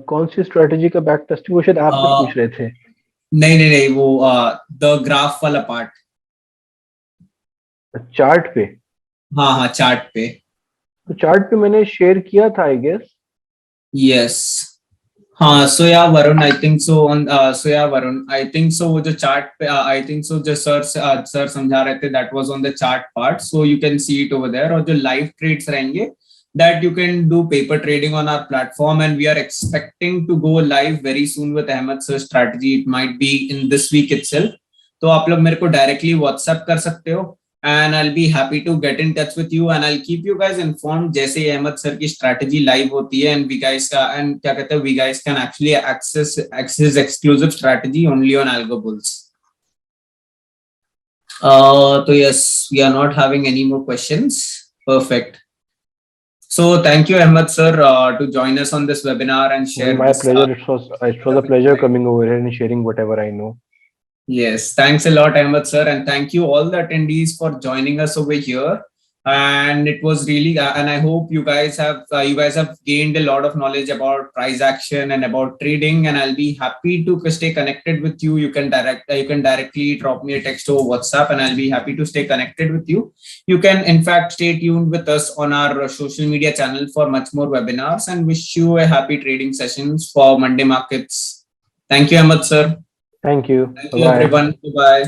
कौन सी स्ट्रेटजी का बैक टेस्टिंग वो शायद आप पूछ रहे थे?
नहीं वो द ग्राफ वाला पार्ट.
चार्ट पे? हाँ
चार्ट पे.
तो चार्ट पे मैंने शेयर किया था आई गेस.
यस. हाँ, so yeah Varun, I think so वो जो चार्ट पे I think so जो सर समझा रहे थे that was on the chart part, so you can see it over there. और जो live trades रहेंगे that you can do paper trading on our platform, and we are expecting to go live very soon with Ahmed sir strategy. It might be in this week itself. तो आप लोग मेरे को directly WhatsApp कर सकते हो and I'll be happy to get in touch with you and I'll keep you guys informed जैसे ही Ahmad sir की strategy live होती है and we guys can actually access exclusive strategy only on AlgoBulls. So yes, we are not having any more questions. Perfect. So thank you Ahmed sir to join us on this webinar and share.
My pleasure. It was a pleasure coming over here and sharing whatever I know.
Yes, thanks a lot Ahmed sir, and thank you all the attendees for joining us over here. And it was really and I hope you guys have gained a lot of knowledge about price action and about trading, and I'll be happy to stay connected with you. You can directly drop me a text over WhatsApp and I'll be happy to stay connected with you. You can in fact stay tuned with us on our social media channel for much more webinars, and wish you a happy trading sessions for Monday markets. Thank you Ahmed sir.
Thank you.
Thank you everyone. Bye.